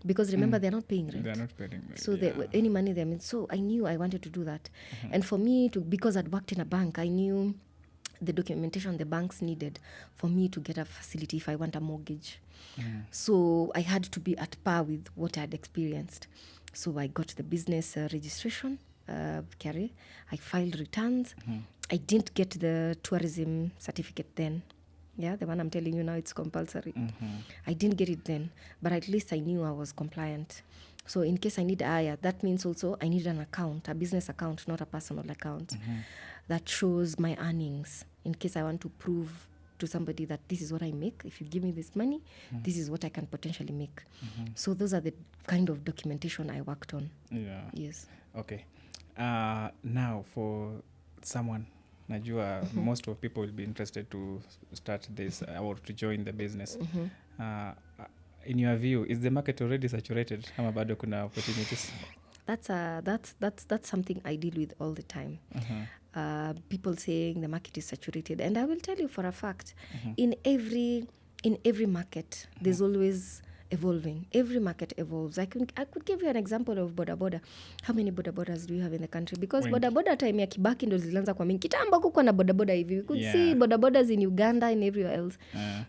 Because remember, they're not paying rent. They're not paying rent. So any money they made. So I knew I wanted to do that. And for me, because I'd worked in a bank, I knew the documentation the banks needed for me to get a facility if I want a mortgage. So I had to be at par with what I had experienced. So I got the business registration, carry. I filed returns. I didn't get the tourism certificate then. Yeah, the one I'm telling you now, it's compulsory. I didn't get it then, but at least I knew I was compliant. So in case I need that means also I need an account, a business account, not a personal account, that shows my earnings, in case I want to prove to somebody that this is what I make. If you give me this money, this is what I can potentially make. So those are the kind of documentation I worked on. Yes. Okay. Now for someone, najua most of people will be interested to start this or to join the business. In your view, is the market already saturated? Ama bado kuna opportunities? That's something I deal with all the time. People saying the market is saturated, and I will tell you for a fact, in every market, there's always evolving. Every market evolves. I could give you an example of boda boda. How many boda bodas do you have in the country? Because boda boda time ya Kibaki ndo zilianza kwa mingi. Kitambo kuko na boda boda hivi. We could see boda bodas in Uganda and everywhere else.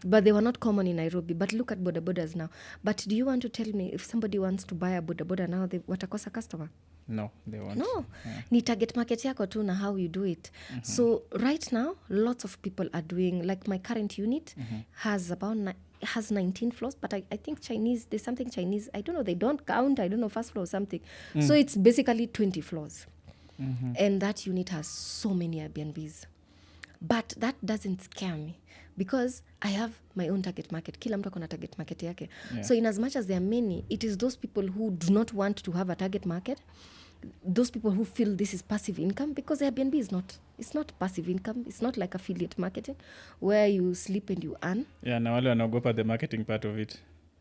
But they were not common in Nairobi. But look at boda bodas now. But do you want to tell me if somebody wants to buy a boda boda now, they watakosa customer? No, they won't. No. Ni target market yako tu na how you do it. So right now, lots of people are doing, like my current unit has 19 floors, but I think Chinese, there's something Chinese, I don't know, they don't count, I don't know, first floor or something. So it's basically 20 floors. And that unit has so many Airbnbs. But that doesn't scare me, because I have my own target market. Kila mtu akona target market yake. So in as much as there are many, it is those people who do not want to have a target market, those people who feel this is passive income, because Airbnb is not. It's not passive income. It's not like affiliate marketing where you sleep and you earn. Yeah, na wale wanaogopa the marketing part of it.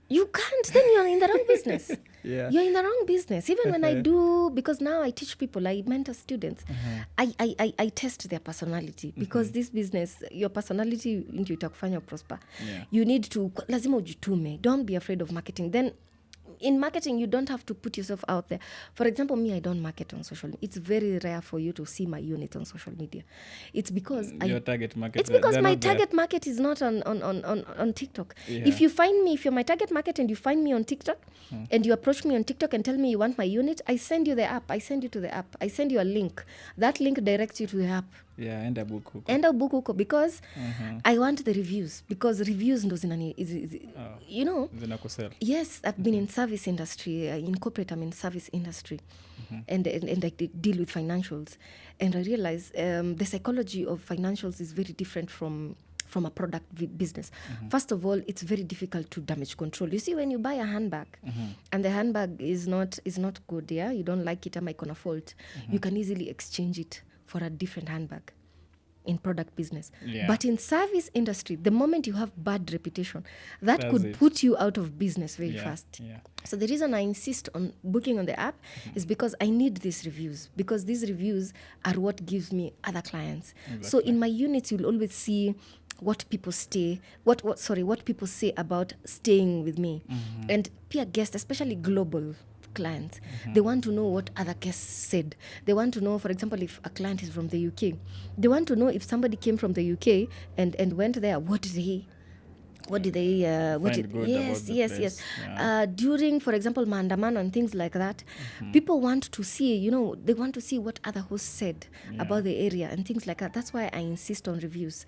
You can't. Then you're in the wrong business. You're in the wrong business. Even when I do, because now I teach people, I mentor students, I test their personality, because this business, your personality ndio itakufanya prosper. You need to, lazima ujitume. Don't be afraid of marketing. Then in marketing, you don't have to put yourself out there. For example, me, I don't market on social media. It's very rare for you to see my unit on social media. It's because your target market. It's because my target market is not on TikTok. If you find me, if you're my target market and you find me on TikTok and you approach me on TikTok and tell me you want my unit, I send you the app. I send you to the app. I send you a link. That link directs you to the app. Enda book huko. Because I want the reviews, because reviews ndo zinani you know. Zinakusell. Yes, I've been in service industry, in corporate, I'm in service industry. and I deal with financials, and I realize the psychology of financials is very different from a product business. First of all, it's very difficult to damage control. You see, when you buy a handbag and the handbag is not good, yeah, you don't like it, am I gonna fault? You can easily exchange it for a different handbag in product business. Yeah. But in service industry, the moment you have bad reputation, that That's could it. put you out of business very Yeah, fast. yeah. So the reason I insist on booking on the app is because I need these reviews, because these reviews are what gives me other clients. So in my units, you'll always see what people what people say about staying with me. And peer guests, especially global clients, they want to know what other guests said. They want to know, for example, if a client is from the UK, they want to know if somebody came from the UK and went there, what did they Find good about yes, the yes, place. yes. Yeah. During, for example, Mandamano and things like that, people want to see, they want to see what other hosts said about the area and things like that. That's why I insist on reviews,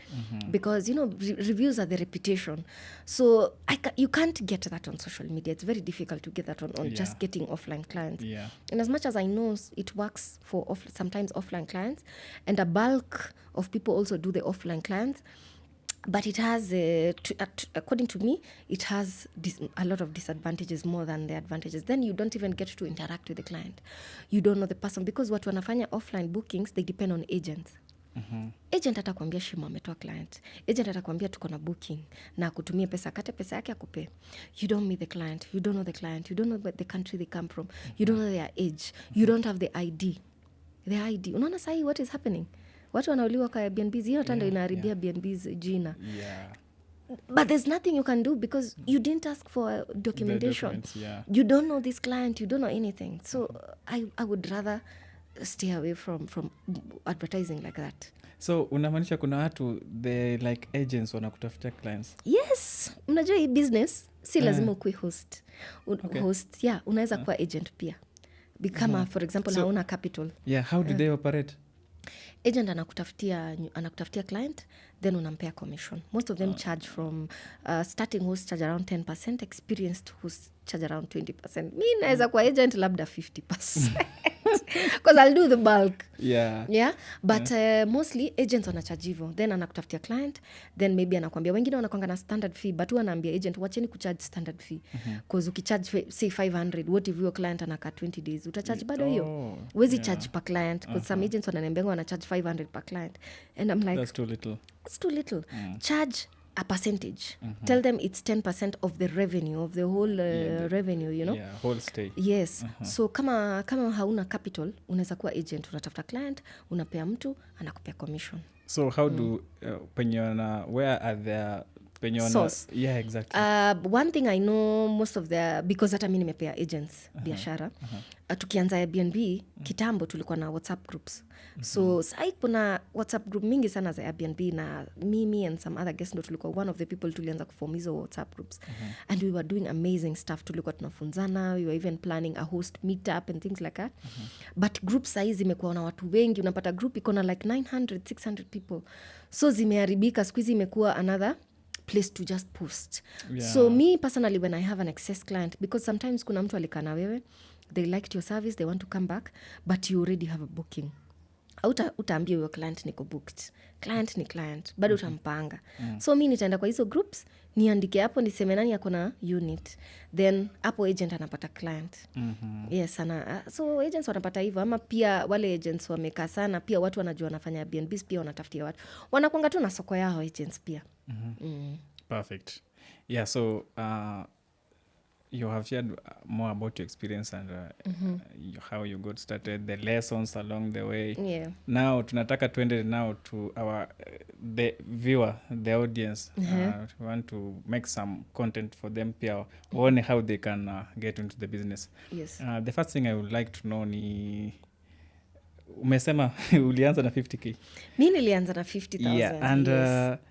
because, reviews are the reputation. So you can't get that on social media. It's very difficult to get that on just getting offline clients. Yeah. And as much as I know it works for sometimes offline clients, and a bulk of people also do the offline clients, but it has, according to me, it has a lot of disadvantages more than the advantages. Then you don't even get to interact with the client. You don't know the person, because what wanafanya offline bookings, they depend on agents. Agent atakwambia Shimo ametoa client. Agent atakwambia tuko na booking na akutumie pesa, kate pesa yake akupe. You don't meet the client. You don't know the client. You don't know the country they come from. You don't know their age. You don't have the ID. The ID. Unaona sahi what is happening? Watu wanauliwa kwa Airbnbs. Hiyo tando inaharibia Airbnbs jina. Yeah. But there's nothing you can do because you didn't ask for documentation. You don't know this client. You don't know anything. So I would rather stay away from advertising like that. So unamaanisha kuna watu they like agents wanakutafutia clients? Yes, unajua hii business si lazima ukue host. Host, yeah, unaweza kuwa agent pia. Kama for example hauna capital. Yeah, how do they operate? Agent anakutafutia client, then unampea commission. Most of them charge from starting host charge around 10%, experienced host charge around 20%. Mi naweza kwa agent labda 50%. Because I'll do the bulk. Yeah. But mostly agents wanacharge hivyo. Then anakutafutia client, then maybe anakuambia, wengine wanakuanga na standard fee, but huwa anaambia agent wacheni kucharge standard fee. Because ukicharge say 500, what if your client anakaa 20 days? Utacharge bado hiyo? Wezi charge per client, because some agents wananiambia wanacharge 500 per client. And I'm like, that's too little. It's too little. Charge a percentage. Tell them it's 10% of the revenue, of the whole revenue, Yeah, whole stay. Yes. So kama hauna capital, unaweza kuwa agent, unatafuta client, unapea mtu, anakupea commission. So how do where are their source? Yeah, exactly. One thing I know, most of because hata mimi nimepea agents biashara. Tukianza Airbnb kitambo tulikuwa na WhatsApp groups. So sai kuna WhatsApp group mingi sana za Airbnb, na mimi and some other guests ndo tulikuwa one of the people tulianza kuform hizo WhatsApp groups. And we were doing amazing stuff. Tulikuwa tunafunzana, we were even planning a host meetup and things like that. But group size imekuwa na watu wengi, unapata group iko na like 900 600 people. So zimeharibika, siku hizi imekuwa another place to just post. So me personally, when I have an excess client, because sometimes kuna mtu alikaa na wewe, they liked your service, they want to come back, but you already have a booking. Utaambia your client niko booked. Client ni client, bado utampanga. So mi nitaenda kwa hizo groups, niandike hapo, niseme nani ako na unit, then hapo agent anapata client. Yes, so agents wanapata hivyo. Ama pia wale agents wamekaa sana, pia watu wanajua wanafanya Airbnbs, pia wanatafutia watu, wanakuanga tu na soko yao agents pia. Perfect. Yeah, so you have shared more about your experience and how you got started, the lessons along the way. Yeah. Now tunataka tuende now to our the viewer, the audience. We want to make some content for them pia one how they can get into the business. Yes. The first thing I would like to know ni umesema ulianza na 50k. Mi nilianza na 50,000. Yeah, and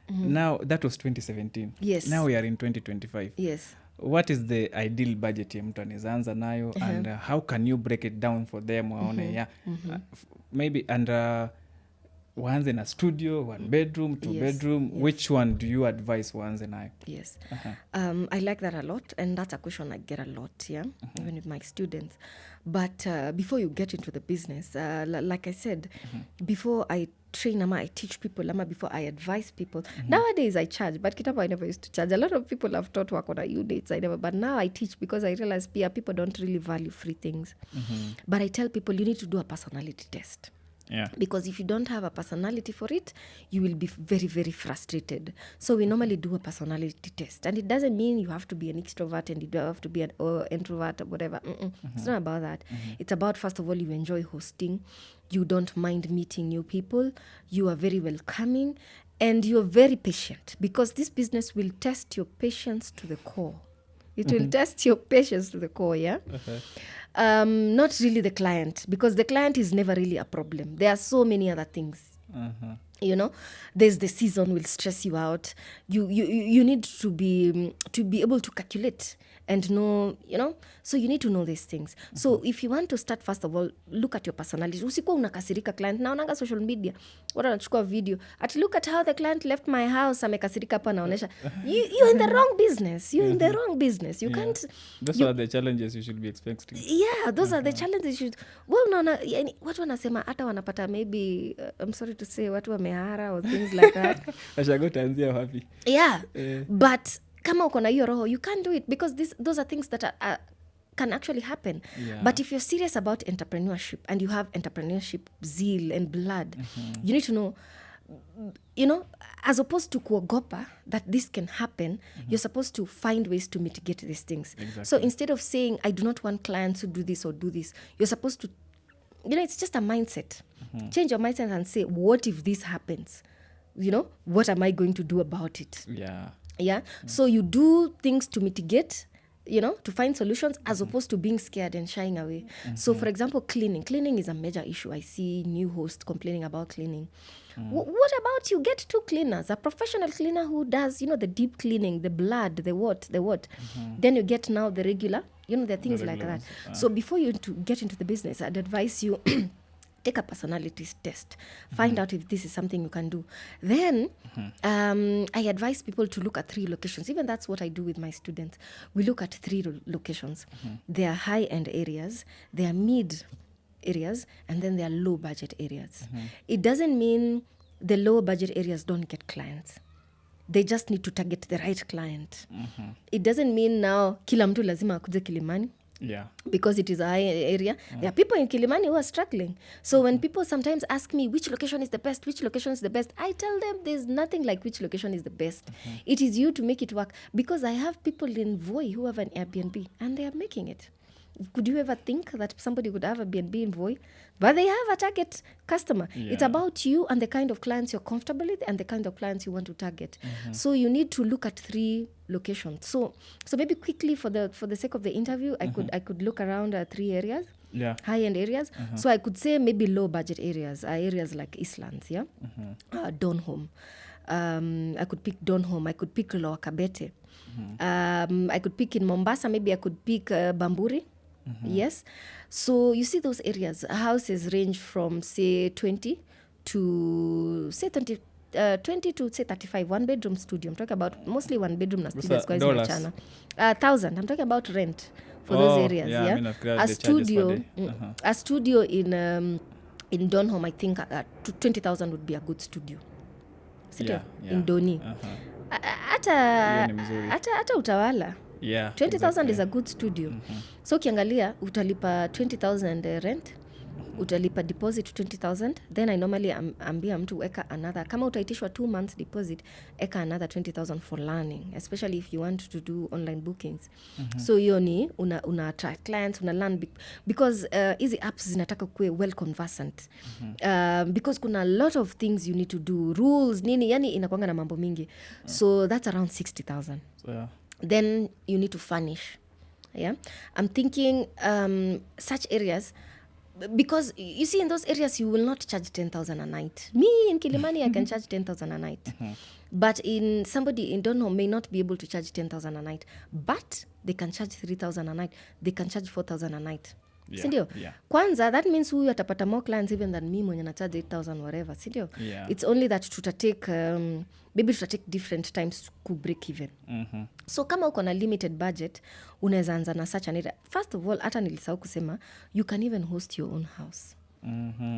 now that was 2017. Yes. Now we are in 2025. Yes. What is the ideal budget ya mtu anaanza nayo and how can you break it down for them waone maybe and waanze na studio, 1 bedroom, 2 Yes, bedroom, yes. which one do you advise waanze nayo? Yes. I like that a lot, and that's a question I get a lot, yeah, even with my students. But before you get into the business, like I said, before I train I teach people before I advise people, nowadays I charge, but kitambo I never used to charge. A lot of people have taught work on a units, but now I teach because I realize people don't really value free things. But I tell people you need to do a personality test. Yeah. Because if you don't have a personality for it, you will be very, very frustrated. So we normally do a personality test. And it doesn't mean you have to be an extrovert and you don't have to be an introvert or whatever. It's not about that. It's about, first of all, you enjoy hosting. You don't mind meeting new people. You are very welcoming. And you're very patient. Because this business will test your patience to the core. It will test your patience to the core, yeah? Not really the client, because the client is never really a problem. There are so many other things. You know, there's the season will stress you out. You need to be able to calculate and know, you know, so you need to know these things. So if you want to start, first of all, look at your personality. Usikuwa unakasirika client. Naonanga social media, watu wanachukua video. Look at how the client left my house, amekasirika hapa naonesha. You're in the wrong business. You're in the wrong business. You can't. Those are the challenges you should be expecting. Yeah, those are the challenges. Well, unaona, yani, watu wanasema hata wanapata maybe, I'm sorry to say, watu wamehara or things like that. Ashago utaanzia wapi? Yeah, but kama uko na hiyo roho, you can't do it because those are things that can actually happen. Yeah. But if you're serious about entrepreneurship and you have entrepreneurship zeal and blood, you need to know, you know, as opposed to kuogopa that this can happen, you're supposed to find ways to mitigate these things. Exactly. So instead of saying, I do not want clients to do this or do this, you're supposed to, you know, it's just a mindset. Change your mindset and say, what if this happens? You know, what am I going to do about it? Yeah. So you do things to mitigate, you know, to find solutions as opposed to being scared and shying away. So for example, cleaning is a major issue. I see new hosts complaining about cleaning. What about you get 2 cleaners, a professional cleaner who does, you know, the deep cleaning, the blood, the what. Then you get now the regular, you know, the things like that. So before you get into the business, I'd advise you take a personality test, find out if this is something you can do. Then I advise people to look at 3 locations. Even that's what I do with my students. We look at 3 locations. There are high-end areas, there are mid areas, and then there are low-budget areas. It doesn't mean the low-budget areas don't get clients. They just need to target the right client. It doesn't mean now kila mtu lazima akuje Kilimani. Yeah. Because it is a high area. There are people in Kilimani who are struggling. So when people sometimes ask me which location is the best, I tell them there's nothing like which location is the best. It is you to make it work. Because I have people in Voi who have an Airbnb and they are making it. Could you ever think that somebody would have a Airbnb in Voi? But they have a target customer. It's about you and the kind of clients you're comfortable with and the kind of clients you want to target. So you need to look at 3 locations. So maybe quickly for the sake of the interview, I could look around 3 areas. Yeah. High-end areas. So I could say maybe low-budget areas, areas like Eastlands, yeah? Donholm. I could pick Donholm. I could pick Lower Kabete. I could pick in Mombasa. Maybe I could pick Bamburi. Yes. So you see those areas. Houses range from, say, 20 to, say, 20 to, say, 35. 1-bedroom studio. I'm talking about mostly 1-bedroom na studio. Dollars. 1,000. I'm talking about rent for those areas. Yeah. I mean, A studio in Donholm, I think 20,000 would be a good studio. In Doni. Hata Utawala. Yeah, 20,000 is a good studio. So ukiangalia utalipa 20,000 rent, utalipa deposit 20,000. Then I normally ambia mtu weka another, kama utaitishwa 2 months deposit, eka another 20,000 for learning, especially if you want to do online bookings. So hiyo ni una attract clients, una learn because hizi apps zinataka kuwe well conversant. Because kuna a lot of things you need to do, rules nini, yani inakuanga na mambo mingi. So that's around 60,000. So, then you need to furnish. Yeah, I'm thinking such areas, because you see in those areas you will not charge 10,000 a night. Me in Kilimani I can charge 10,000 a night. But in somebody in Donholm may not be able to charge 10,000 a night, but they can charge 3,000 a night, they can charge 4,000 a night. sindio? Kwanza that means huyu atapata more clients even than me mwenye na charge 8,000 whatever, sindio? It's only that tutatake maybe tutatake different times ku break even. So kama uko na limited budget unaweza anza na such an area. First of all, hata nilisahau kusema you can even host your own house.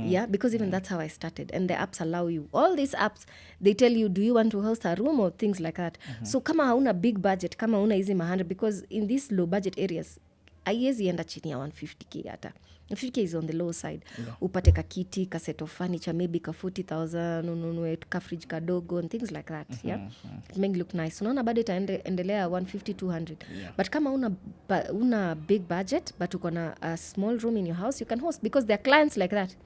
Yeah, because even that's how I started, and the apps allow you. All these apps, they tell you, do you want to host a room or things like that. So kama hauna big budget, kama hauna hizi 100, because in these low budget areas haiwezi enda chini ya 150k hata. 50k is on the low side. Upate ka kiti, ka set of furniture, maybe ka 40,000, ununue ka fridge kadogo and things like that. It make look nice. Unaona bado itaendelea 150, 200. But kama una big budget but uko na a small room in your house, you can host, because there are clients like that.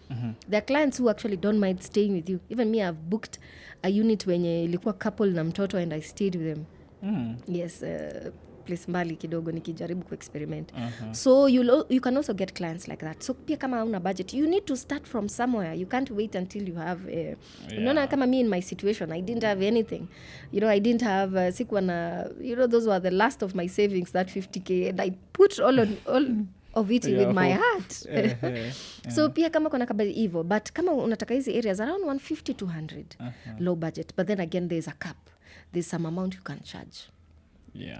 There are clients who actually don't mind staying with you. Even me, I've booked a unit wenye ilikuwa couple na mtoto and I stayed with them. Yes, place mbali kidogo nikijaribu kuexperiment. So you can also get clients like that. So pia kama una budget, you need to start from somewhere. You can't wait until you have unaona kama me in my situation, I didn't have anything. I didn't have sikuwa na, those were the last of my savings, that 50k, and I put all of it with my heart. So pia kama kuna kabali hivyo, but kama unataka hizi areas around 150 to 100 low budget, but then again there's a cap. There's some amount you can charge.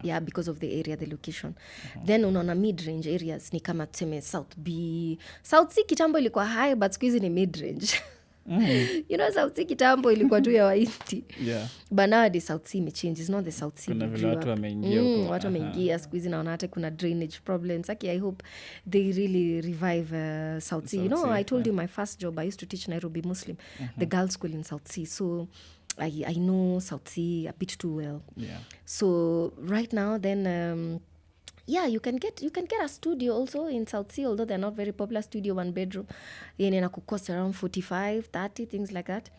Yeah, because of the area, the location. Then unaona mid-range areas ni kama tuseme South B. South C kitambo ilikuwa high, but siku hizi ni mid-range. South C kitambo ilikuwa tu ya waiti. But nowadays South C imechange. It's not the South C. Kuna vile watu wameingia huko. Watu wameingia siku hizi, naona hata kuna drainage problems. I hope they really revive South C. I told you my first job, I used to teach Nairobi Muslim, the girls' school in South C. So I know South Sea a bit too well. So right now then you can get a studio also in South Sea, although they're not very popular. Studio 1 bedroom yenye cost around 45, 30, things like that.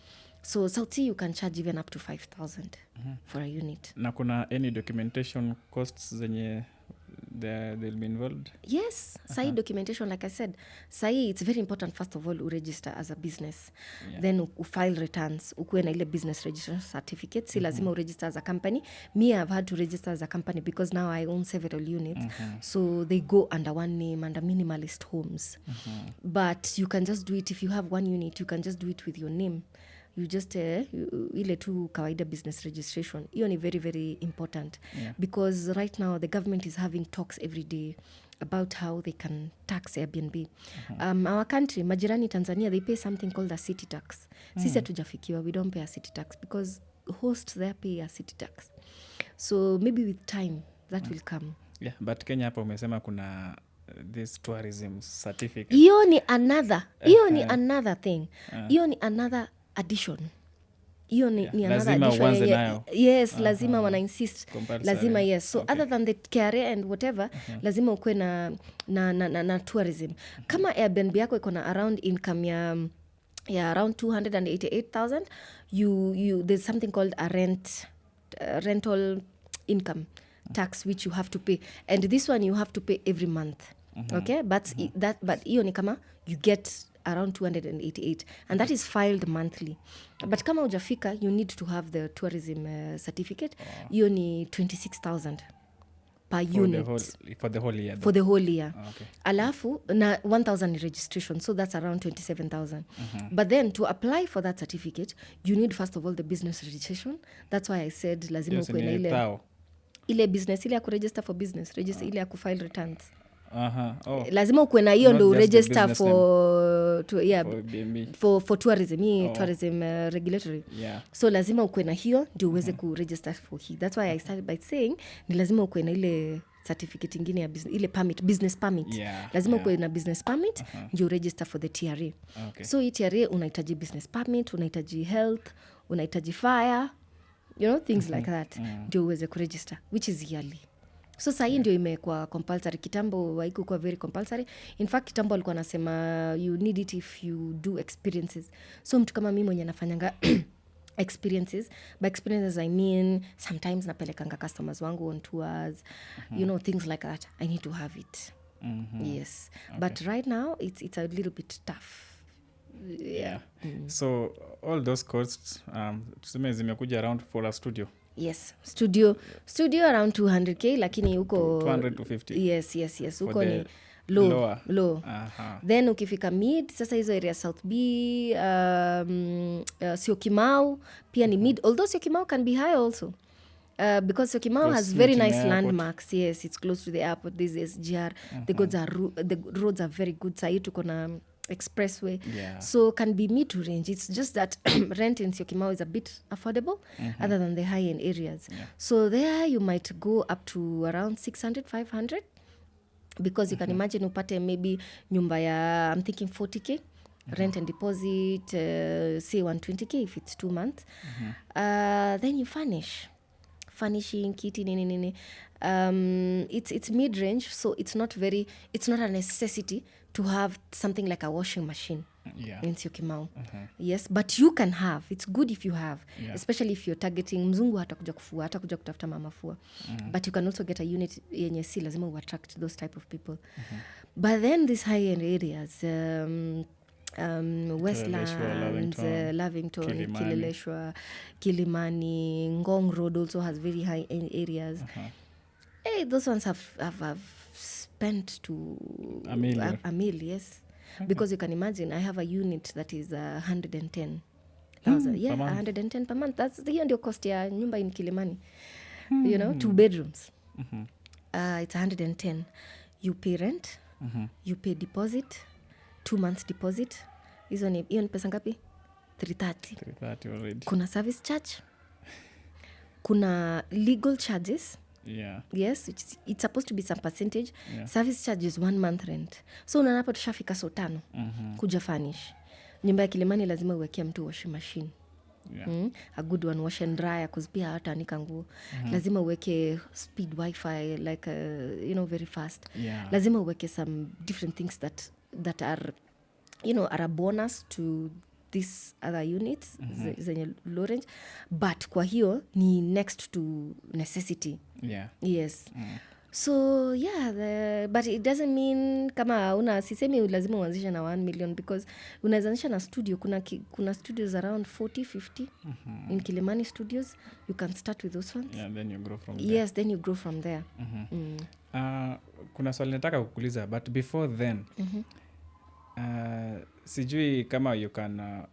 So South Sea you can charge even up to 5,000 for a unit. Na kuna any documentation costs zenye they'll be involved? Yes, sahi documentation, like I said, sahi it's very important first of all register as a business. Then file returns, ukuwe na ile business registration certificate. Si lazima register as a company. Me, I've had to register as a company because now I own several units. So they go under one name, under Minimalist Homes. But you can just do it if you have one unit, you can just do it with your name. You just ile tu kawaida business registration. Hiyo ni very very important because right now the government is having talks every day about how they can tax Airbnb. Our country, majirani Tanzania, they pay something called a city tax. Sisi hatujafikiwa, we don't pay a city tax because hosts there pay a city tax. So maybe with time that will come. Yeah, but Kenya hapa umesema kuna this tourism certificate. Hiyo ni another thing. Hiyo ni another addition. Hiyo ni another addition. Yes, lazima wana insist. Lazima, yes. So other than the KRA and whatever, lazima ukue na tourism. Kama Airbnb yako iko na around income ya around 288,000, there's something called a rental income tax which you have to pay, and this one you have to pay every month. Okay, but hiyo ni kama you get around 288, and that is filed monthly. But kama hujafika, you need to have the tourism certificate. Hiyo ni 26,000 per unit for the whole year. For the whole year. Okay. Alafu na 1,000 registration, so that's around 27,000. But then to apply for that certificate, you need first of all the business registration. That's why I said lazima uwe na ile business, ile ya kuregister for business, register ile ya kufile returns. Lazima ukuwe na hiyo ndo register for tourism, tourism regulatory. So lazima ukuwe na hiyo ndio uweze kuregister for hii. That's why I started by saying ni lazima ukuwe na ile certificate ingine ya ile permit, business permit. Lazima ukuwe na business permit ndio register for the TRA. So hii TRA unahitaji business permit, unahitaji health, unahitaji fire, things like that ndio uweze kuregister, which is yearly. So sahi ndio imekuwa compulsory. Kitambo haikuwa very compulsory. In fact kitambo alikuwa anasema you need it if you do experiences. So mtu kama mimi mwenye nafanyanga experiences, by experiences I mean sometimes napelekanga customers wangu on tours, things like that. I need to have it. Yes. Okay. But right now it's a little bit tough. So all those costs tuseme zimekuja around for a studio. Yes, studio around 200k, lakini huko 200 to 50. Yes, huko For ni the low. Aha. Then ukifika mid, sasa hizo area South B, Syokimau pia ni mid, although Syokimau can be high also. Because Syokimau Close has to very the nice airport. landmarks. Yes, it's close to the airport. This is SGR. The roads are very good. Sahi tuko na expressway. Yeah. So can be mid to range. It's just that rent in Syokimau is a bit affordable other than the high-end areas. Yeah. So there you might go up to around 600, 500. Because you can imagine upate maybe nyumba ya, I'm thinking 40k. Rent and deposit, say 120k if it's 2 months. Then you furnishing kiti nini. It's mid-range, so it's not a necessity to have something like a washing machine in Syokimau. Yes, but you can have. It's good if you have, especially if you're targeting mzungu hatakuja kufua, hatakuja kutafuta mama fua. But you can also get a unit yenye si lazima attract those type of people. But then these high-end areas, Westlands, Lavington, Kileleshwa, Kilimani, Ngong Road also has very high-end areas. Hey, those ones have spent to a million. A mil, yes. Because you can imagine, I have a unit that is 110,000. Yeah, per month. 110 per month. That's the ndio cost ya nyumba in Kilimani. 2 bedrooms. It's 110. You pay rent, you pay deposit, 2 months deposit. Hiyo ni pesa ngapi? 330. 330 already. Kuna service charge. Kuna legal charges. Yeah. Yes, it's supposed to be some percentage. Yeah. Service charge is 1 month rent. So unanapo tushafika so 5 kuja furnish. Nyumba ya Kilimani lazima uwekea mtu washing machine. Yeah. A good one, wash and dryer, cause pia hata anika nguo. Lazima uweke speed wifi, like very fast. Yeah. Lazima uweke some different things that are are a bonus to these other units zenye low range, but kwa hiyo ni next to necessity. Yeah. Yes. So yeah, but it doesn't mean kama sisemi lazima uanzishe na 1 million, because unaanzisha na studio. Kuna studios around 40-50 in Kilimani studios. You can start with those ones. Yeah, then you grow from there. Yes, then you grow from there. Kuna swali nataka kukuuliza, but before then sijui kama you can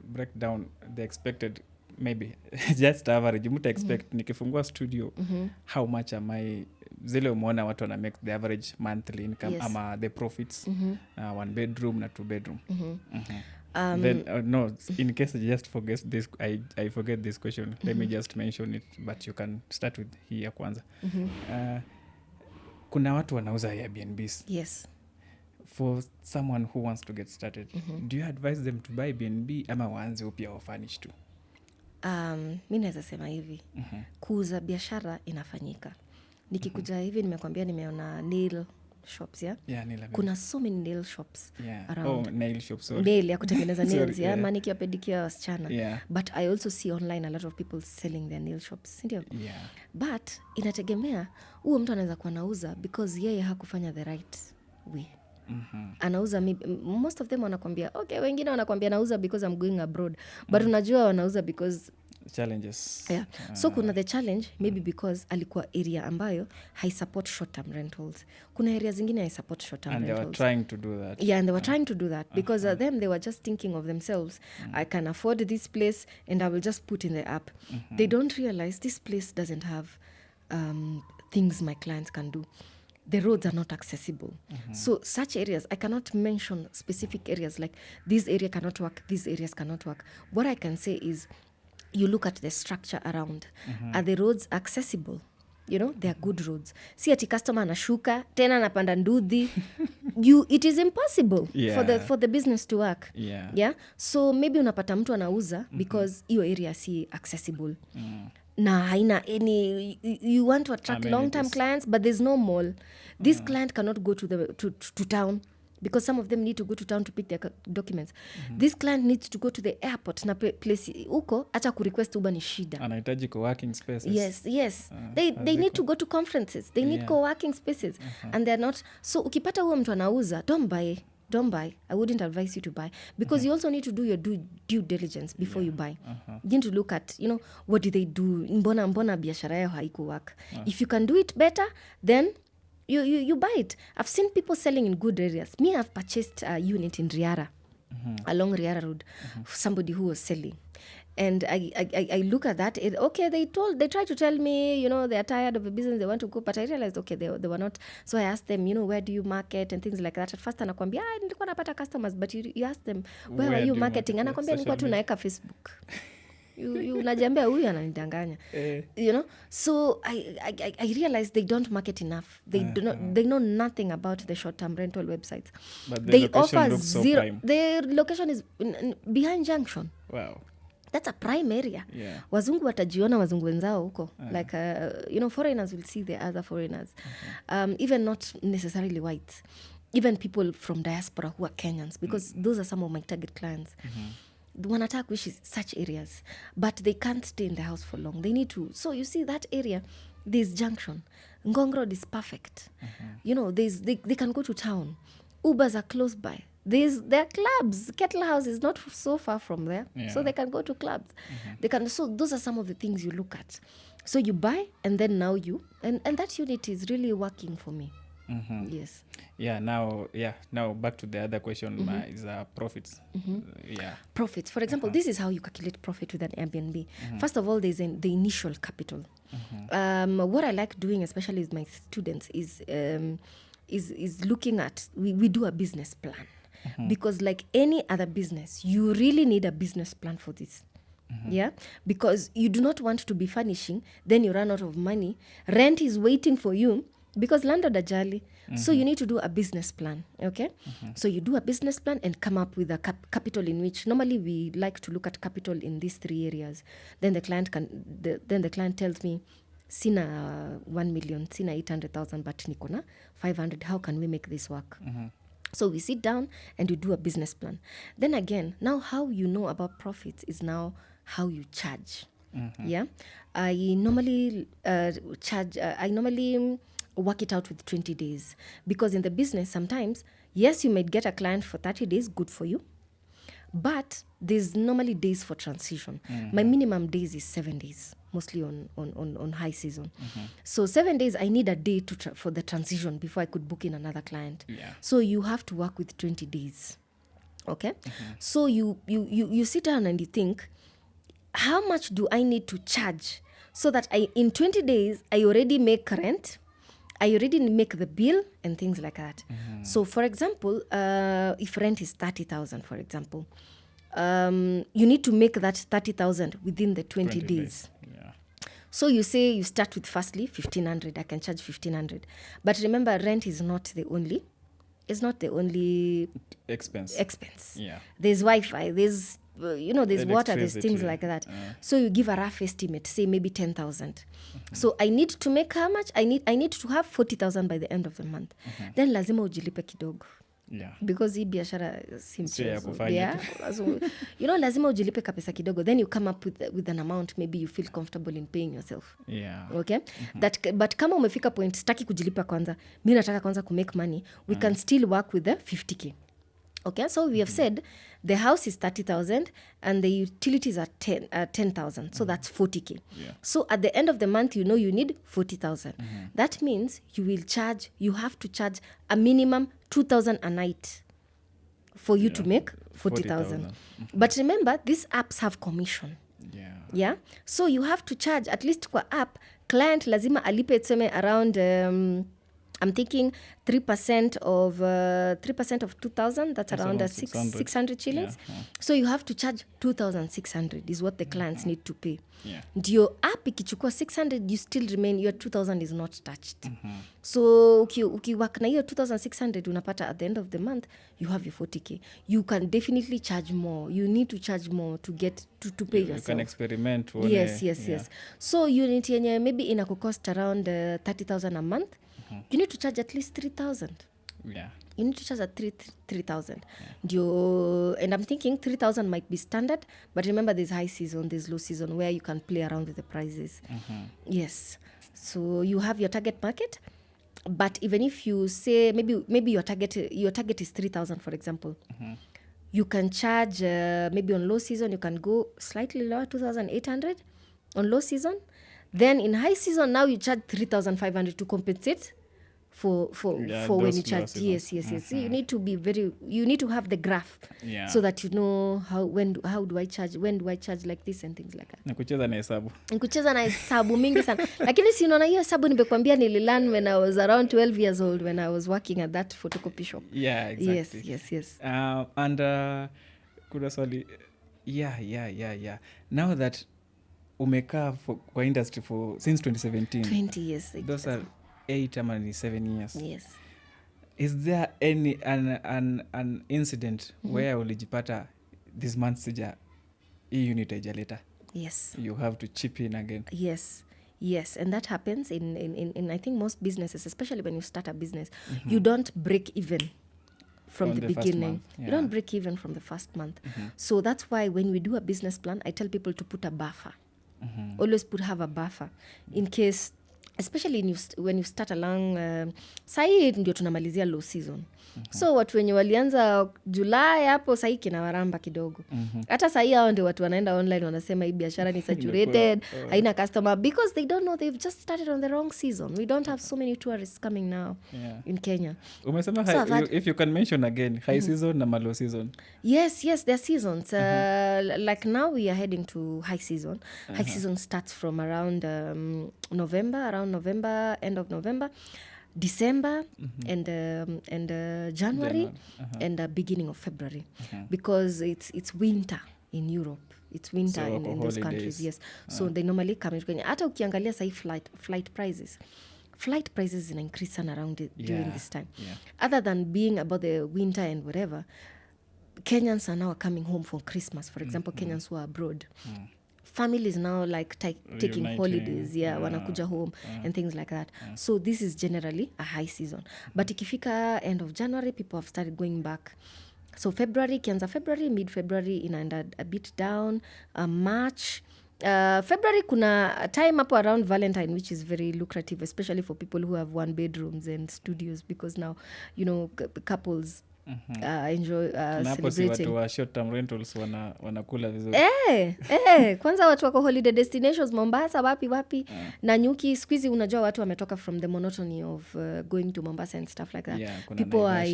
break down the expected, maybe just average mtu expect nikifungua studio how much am I, zile umeona watu wana make the average monthly income, Yes. ama the profits, 1 bedroom na 2 bedroom. Then no, in case I just forget this, I forget this question, let me just mention it, but you can start with here kwanza. Kuna watu wanauza Airbnbs. Yes. For someone who wants to get started, do you advise them to buy Airbnb ama waanze upya wa furnish tu? Mi naweza sema hivi, kuuza biashara inafanyika. Nikikuja hivi nimekwambia nimeona nail shops, yeah? Yeah, nail Kuna so many nail shops around. nail shops, sorry. Nail ya kutengeneza nails, Sorry, yeah? yeah. Manicure, pedicure, wasichana. Yeah. But I also see online a lot of people selling their nail shops, sindio? Yeah. But inategemea huo mtu anaweza kuwa nauza because yeye hakufanya the right way. Anauza most of them wanakwambia okay, wengine wanakwambia nauza because I'm going abroad, but unajua wanauza because challenges. Yeah. So kuna the challenge maybe because alikuwa area ambayo hai support short term rentals. Kuna area zingine hai support short term And rentals. they were trying to do that. Yeah, and they were trying to do that because them they were just thinking of themselves. I can afford this place and I will just put in the app. They don't realize this place doesn't have things my clients can do. The roads are not accessible. So such areas, I cannot mention specific areas like this area cannot work, these areas cannot work. What I can say is you look at the structure around. Are the roads accessible? They are good roads. Si ati customer anashuka tena anapanda ndudhi. It is impossible for the business to work. Yeah. So maybe unapata mtu anauza because hiyo area si accessible. Na haina any, you want to attract long term clients but there's no mall. This client cannot go to town because some of them need to go to town to pick their documents. This client needs to go to the airport na place huko hata ku request Uber ni shida. Anahitaji co-working spaces. Yes. They need to go to conferences. They need co-working spaces and they're not. So ukipata huo mtu anauza, don't buy don't buy. I wouldn't advise you to buy because you also need to do your due diligence before you buy. You need to look at, what do they do? Mbona biashara yao haiku work. If you can do it better, then you buy it. I've seen people selling in good areas. Me, I've purchased a unit in Riara, along Riara Road, somebody who was selling. And I look at that. They tried to tell me, they're tired of the business, they want to go, but I realized, they were not. So I asked them, where do you market and things like that. At first anakwambia, nilikuwa napata customers, but you ask them, where are you marketing? Anakwambia nilikuwa tu naeka Facebook. You unajambia huyu ananidanganya. So I realized they don't market enough. They know nothing about the short-term rental websites. But the they location offer looks so zero. prime. Their location is behind Junction. Wow. That's a prime area. Yeah. Wazungu watajiona wazungu wenzao huko. Like, foreigners will see the other foreigners. Even not necessarily whites. Even people from diaspora who are Kenyans, because those are some of my target clients. Wanataka kuishi such areas, but they can't stay in the house for long. They need to. So you see that area, this Junction, Ngong Road is perfect. They can go to town. Ubers are close by. There are clubs. Kettle House is not so far from there, so they can go to clubs. They can. So those are some of the things you look at. So you buy, and then now and that unit is really working for me. Yes. Now back to the other question, is profits. Profits. For example, this is how you calculate profit with an Airbnb. First of all, there's the initial capital. What I like doing, especially with my students, is looking at, we do a business plan. Because like any other business, you really need a business plan for this. Because you do not want to be furnishing, then you run out of money. Rent is waiting for you because landlord ajali. So you need to do a business plan, okay? So you do a business plan and come up with a capital in which normally we like to look at capital in these 3 areas. Then the client tells me, sina 1 million, sina 800,000, but niko na 500. How can we make this work? So we sit down and we do a business plan. Then again, now how you know about profits is now how you charge. I normally work it out with 20 days. Because in the business, sometimes, yes, you might get a client for 30 days, good for you. But there's normally days for transition. My minimum days is 7 days, mostly on high season. So 7 days, I need a day for the transition before I could book in another client. So you have to work with 20 days. Okay? So you sit down and you think, how much do I need to charge so that in 20 days, I already make rent, I already make the bill and things like that. So for example, if rent is 30,000, for example, you need to make that 30,000 within the 20 days. So you say you start with firstly 1,500. I can charge 1,500. But remember, rent is not the only. It's not the only expense. There's Wi-Fi. There's there's water. There's things like that. So you give a rough estimate. Say maybe 10,000. So I need to make how much? I need to have 40,000 by the end of the month. Then lazima ujilipe kidogo. Because hii biashara si mchezo. So, lazima ujilipe kapesa kidogo. Then you come up with an amount maybe you feel comfortable in paying yourself. Okay? But kama umefika point sitaki kujilipa kwanza, mimi nataka kwanza ku make money, we can still work with the 50k. Okay, so we have said the house is 30,000 and the utilities are 10,000. So that's 40k. So at the end of the month, you need 40,000. That means you have to charge a minimum 2,000 a night for you to make 40,000. But remember, these apps have commission. So you have to charge, at least kwa app, client lazima alipe tseme around... I'm thinking 3% of 2,000. That's around 600 shillings. So you have to charge 2,600 is what the clients need to pay. Your app ikichukua 600, you still remain, your 2,000 is not touched. So ukiwak na hiyo 2,600 unapata at the end of the month you have your 40k. You can definitely charge more. You need to charge more to get to pay yourself. You can experiment. Yes. So unit yenye maybe inakucost around 30,000 a month. You need to charge at least 3,000. You need to charge at 3,000. And I'm thinking 3,000 might be standard, but remember there's high season, there's low season where you can play around with the prices. Yes. So you have your target market. but even if you say maybe your target is 3,000 for example, you can charge maybe on low season you can go slightly lower, 2,800 on low season. Then in high season now you charge 3,500 to compensate for when you charge. Yes. So you need to have the graph, so that you know how do I charge, when do I charge like this and things like that. Nikucheza na hesabu mingi sana. Lakini si unaona hiyo hesabu nimekwambia nililearn when I was around 12 years old when I was working at that photocopy shop. Yeah, exactly. Yes. And kuna swali yeah. Now that umekaa kwa industry since 2017. 20 years. Those are 8 ama 7 years. Yes. Is there any an incident where ulijipata this month sija hii unit haijaleta? Yes. You have to chip in again. Yes, and that happens in I think most businesses, especially when you start a business. You don't break even from the beginning. You don't break even from the first month. So that's why when we do a business plan, I tell people to put a buffer. Always have a buffer in case, especially when you start along sahi ndio tunamalizia low season. So watu wenye walianza July hapo sahi kina waramba kidogo. Hata sahi hao ndio watu wanaenda online wanasema hii biashara ni saturated, haina customer, because they don't know they've just started on the wrong season. We don't have so many tourists coming now in Kenya. Umesema if you can mention again high season na low season. Yes, there are seasons. Like now we are heading to high season. High season starts from around November, end of November, December, and January, and beginning of February, because it's winter in Europe. It's winter in those countries. Yes. So they normally come in Kenya. Hata ukiangalia sahi flight prices in increase around during this time. Other than being about the winter and whatever, Kenyans are now coming home for Christmas. For example, Kenyans who are abroad. Families now like taking holidays, wanakuja home and things like that. So this is generally a high season. But ikifika end of January, people have started going back. So kianza February, mid-February inaenda a bit down. March, February kuna time hapo around Valentine, which is very lucrative, especially for people who have 1 bedrooms and studios, because now, couples enjoy celebrating. Watu wa short term rentals wanakula vizuri. Kwanza watu wako holiday destinations Mombasa wapi Nanyuki. Squeezy unajua watu wametoka from the monotony of going to Mombasa and stuff like that. People are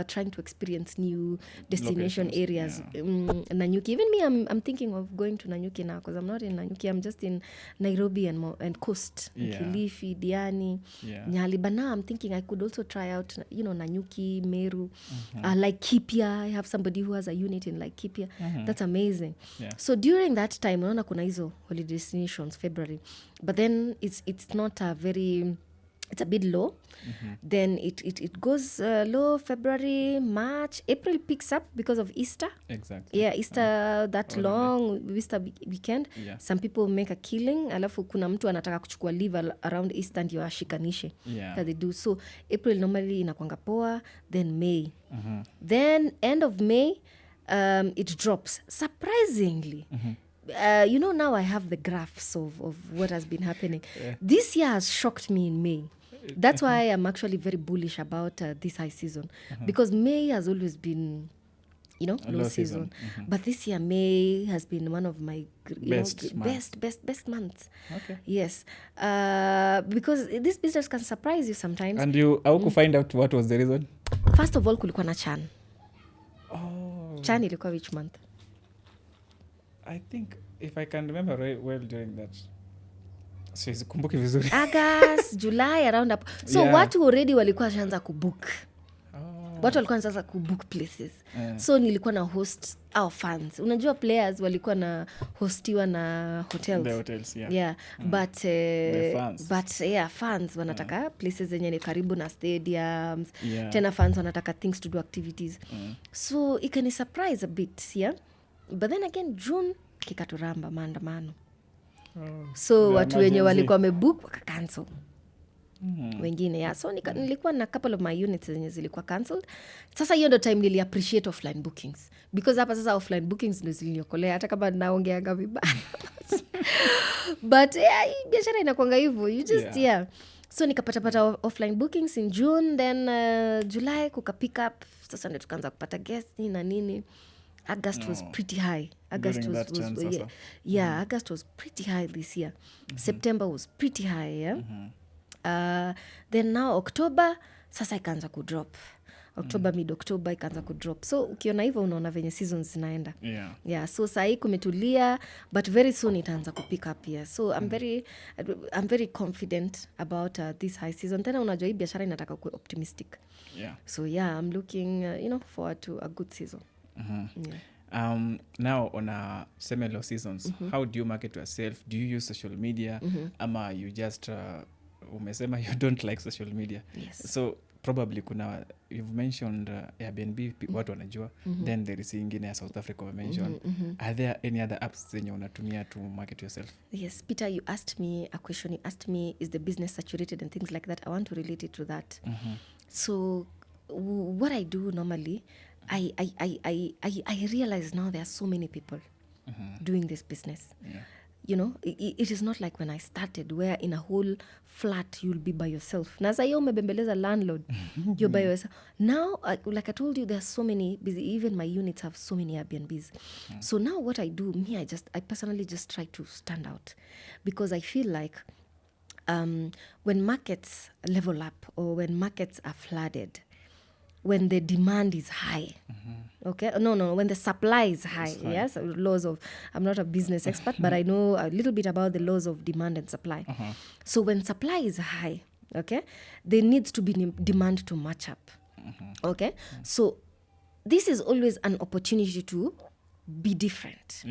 trying to experience new destination areas. Nanyuki, even me, I'm thinking of going to Nanyuki now, because I'm not in Nanyuki, I'm just in Nairobi and Coast, Kilifi, Diani, Nyali. But now I'm thinking I could also try out Nanyuki, Meru, Laikipia. I have somebody who has a unit in Laikipia. That's amazing. So during that time, unaona kuna hizo holiday destinations February, but then it's not it's a bit low. Then it goes low February, March, April picks up because of Easter. Exactly. Yeah, Easter, that long Easter weekend. Some people make a killing. Alafu kuna mtu anataka kuchukua leave around Easter ndio ashikanishe. That they do. So April normally inakuanga poa, then May. Then end of May, it drops surprisingly. Now I have the graphs of what has been happening. This year has shocked me in May. That's why I'm actually very bullish about this high season, because May has always been, low season. But this year May has been one of my best months. Okay. Yes, because this business can surprise you sometimes. And you could find out what was the reason? First of all, kulikuwa na Chan. Chan ilikuwa which month? I think if I can remember well during that. So sikumbuki vizuri. August, July, around up. So watu already walikuwa shaanza kubook. Watu walikuwa shaanza kubook places. So nilikuwa na host our fans. Unajua players walikuwa na hostiwa na hotels. The hotels, But the fans. Fans wanataka places zenye ni karibu na stadiums. Tena fans wanataka things to do, activities. So it can surprise a bit, But then again, June kikaturamba maandamano. So watu wenye walikuwa wamebook waka-cancel. Wengine, so nilikuwa na couple of my units zenye zilikuwa cancelled. Sasa hiyo ndo time nili appreciate offline bookings, because hapa sasa offline bookings ndo ziliniokolea, hata kama naongeanga vibaya. But biashara inakuanga hivyo, you just So nikapatapata offline bookings in June, then July kuka pick up, sasa ndio tukaanza kupata guests na nini. August was pretty high. August During was, that chance yeah, also. yeah, August was pretty high this year. September was pretty high, yeah. Then now October sasa ikaanza kudrop. October mid October ikaanza kudrop. So ukiona hivyo unaona venye seasons zinaenda. Yeah. Yeah, so sahi kumetulia, but very soon itaanza kupick up here. So I'm very confident about this high season. Tena unajua hii biashara inataka kuwa optimistic. Yeah. So yeah, I'm looking forward to a good season. Yeah. Now on a semi-low seasons, how do you market yourself? Do you use social media? Ama you just umesema you don't like social media? Yes. So probably you've mentioned Airbnb, watu wanajua. Then there is ingine ya South Africa we mentioned. Are there any other apps zenye unatumia to market yourself? Yes, Peter, you asked me a question. You asked me, is the business saturated and things like that? I want to relate it to that. So what I do normally, I realize now there are so many people doing this business. Yeah. You know, it is not like when I started where in a whole flat you'll be by yourself. Na sasa umebembeleza landlord, you're by yourself. Now, like I told you, there are so many busy. Even my units have so many Airbnbs. So now what I do, I personally just try to stand out, because I feel like when markets level up or when markets are flooded, when the demand is high, okay? No, when the supply is high, yes? Laws of, I'm not a business expert, but I know a little bit about the laws of demand and supply. So when supply is high, okay, there needs to be demand to match up, okay? So this is always an opportunity to be different,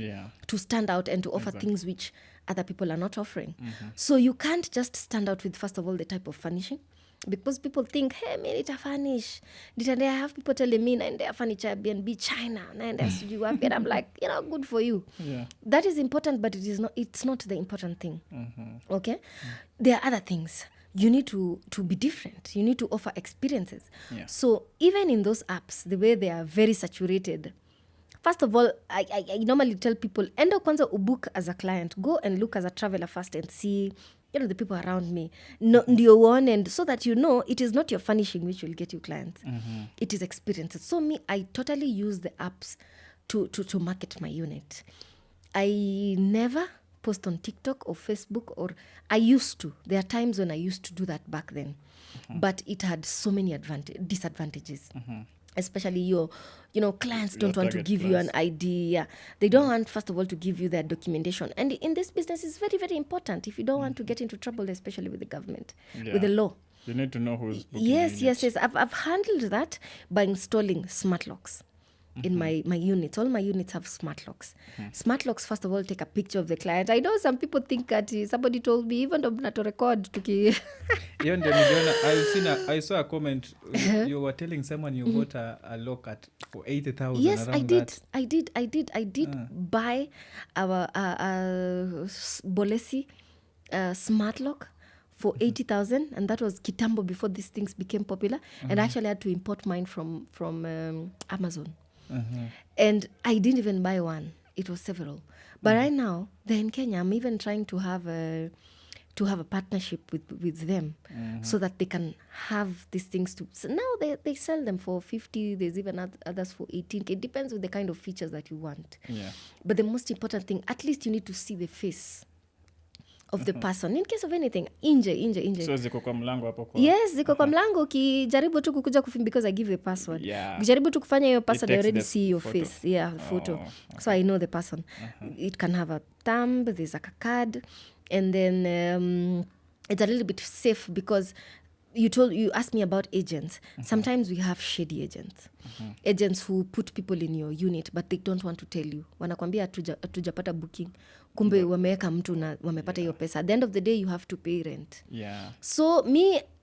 to stand out and to offer things which other people are not offering. So you can't just stand out with, first of all, the type of furnishing, because people think, hey, me nita furnish. I have people telling me, naendea furniture Airbnb China, naendea sijui wapi. And I'm like, good for you. Yeah. That is important, but it's not the important thing. Okay? There are other things. You need to be different. You need to offer experiences. Yeah. So even in those apps, the way they are very saturated, first of all, I normally tell people, enda kwanza ubook as a client. Go and look as a traveler first and see, the people around me. No, ndio uone, and so that it is not your furnishing which will get you clients. It is experiences. So I totally use the apps to market my unit. I never post on TikTok or Facebook, or I used to. There are times when I used to do that back then. But it had so many disadvantages. Especially clients don't want to give you an idea. They don't want, first of all, to give you their documentation. And in this business, it's very, very important if you don't want to get into trouble, especially with the government, with the law. You need to know who's booking. Yes. I've handled that by installing smart locks in my units. All my units have smart locks. Smart locks, first of all, take a picture of the client. I know some people think that somebody told me, even though not to record. Hiyo ndio niliona. I saw a comment. You were telling someone you bought a lock for 80,000. Yes, I did buy our Bolesi smart lock for 80,000, and that was kitambo before these things became popular. And I actually had to import mine from Amazon. And I didn't even buy one. It was several. But right now, they're in Kenya. I'm even trying to have a partnership with them, so that they can have these things too. So now they sell them for 50. There's even others for 18. It depends on the kind of features that you want. Yeah. But the most important thing, at least you need to see the face of the person in case of anything. Nje. So ziko kwa mlango hapo kwa. Yes, ziko kwa mlango. Ukijaribu tu kukuja because I give you a password. Ukijaribu tu kufanya hiyo password, I already see your photo. Face. Yeah, photo. Okay. So I know the person. It can have a thumb, there's like a card, and then it's a little bit safe because you asked me about agents. Sometimes we have shady agents. Agents who put people in your unit, but they don't want to tell you. Wanakwambia hatujapata booking. Kumbe wameweka mtu na wamepata hiyo pesa. At the end of the day, you have to pay rent. Yeah. So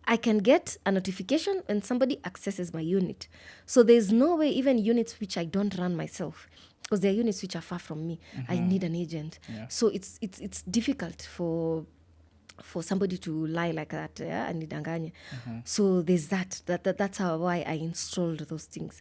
I can get a notification when somebody accesses my unit. So there's no way, even units which I don't run myself, because there are units which are far from me, I need an agent. Yeah. So it's difficult for somebody to lie like that, yeah, and nidanganye. So there's that's why I installed those things.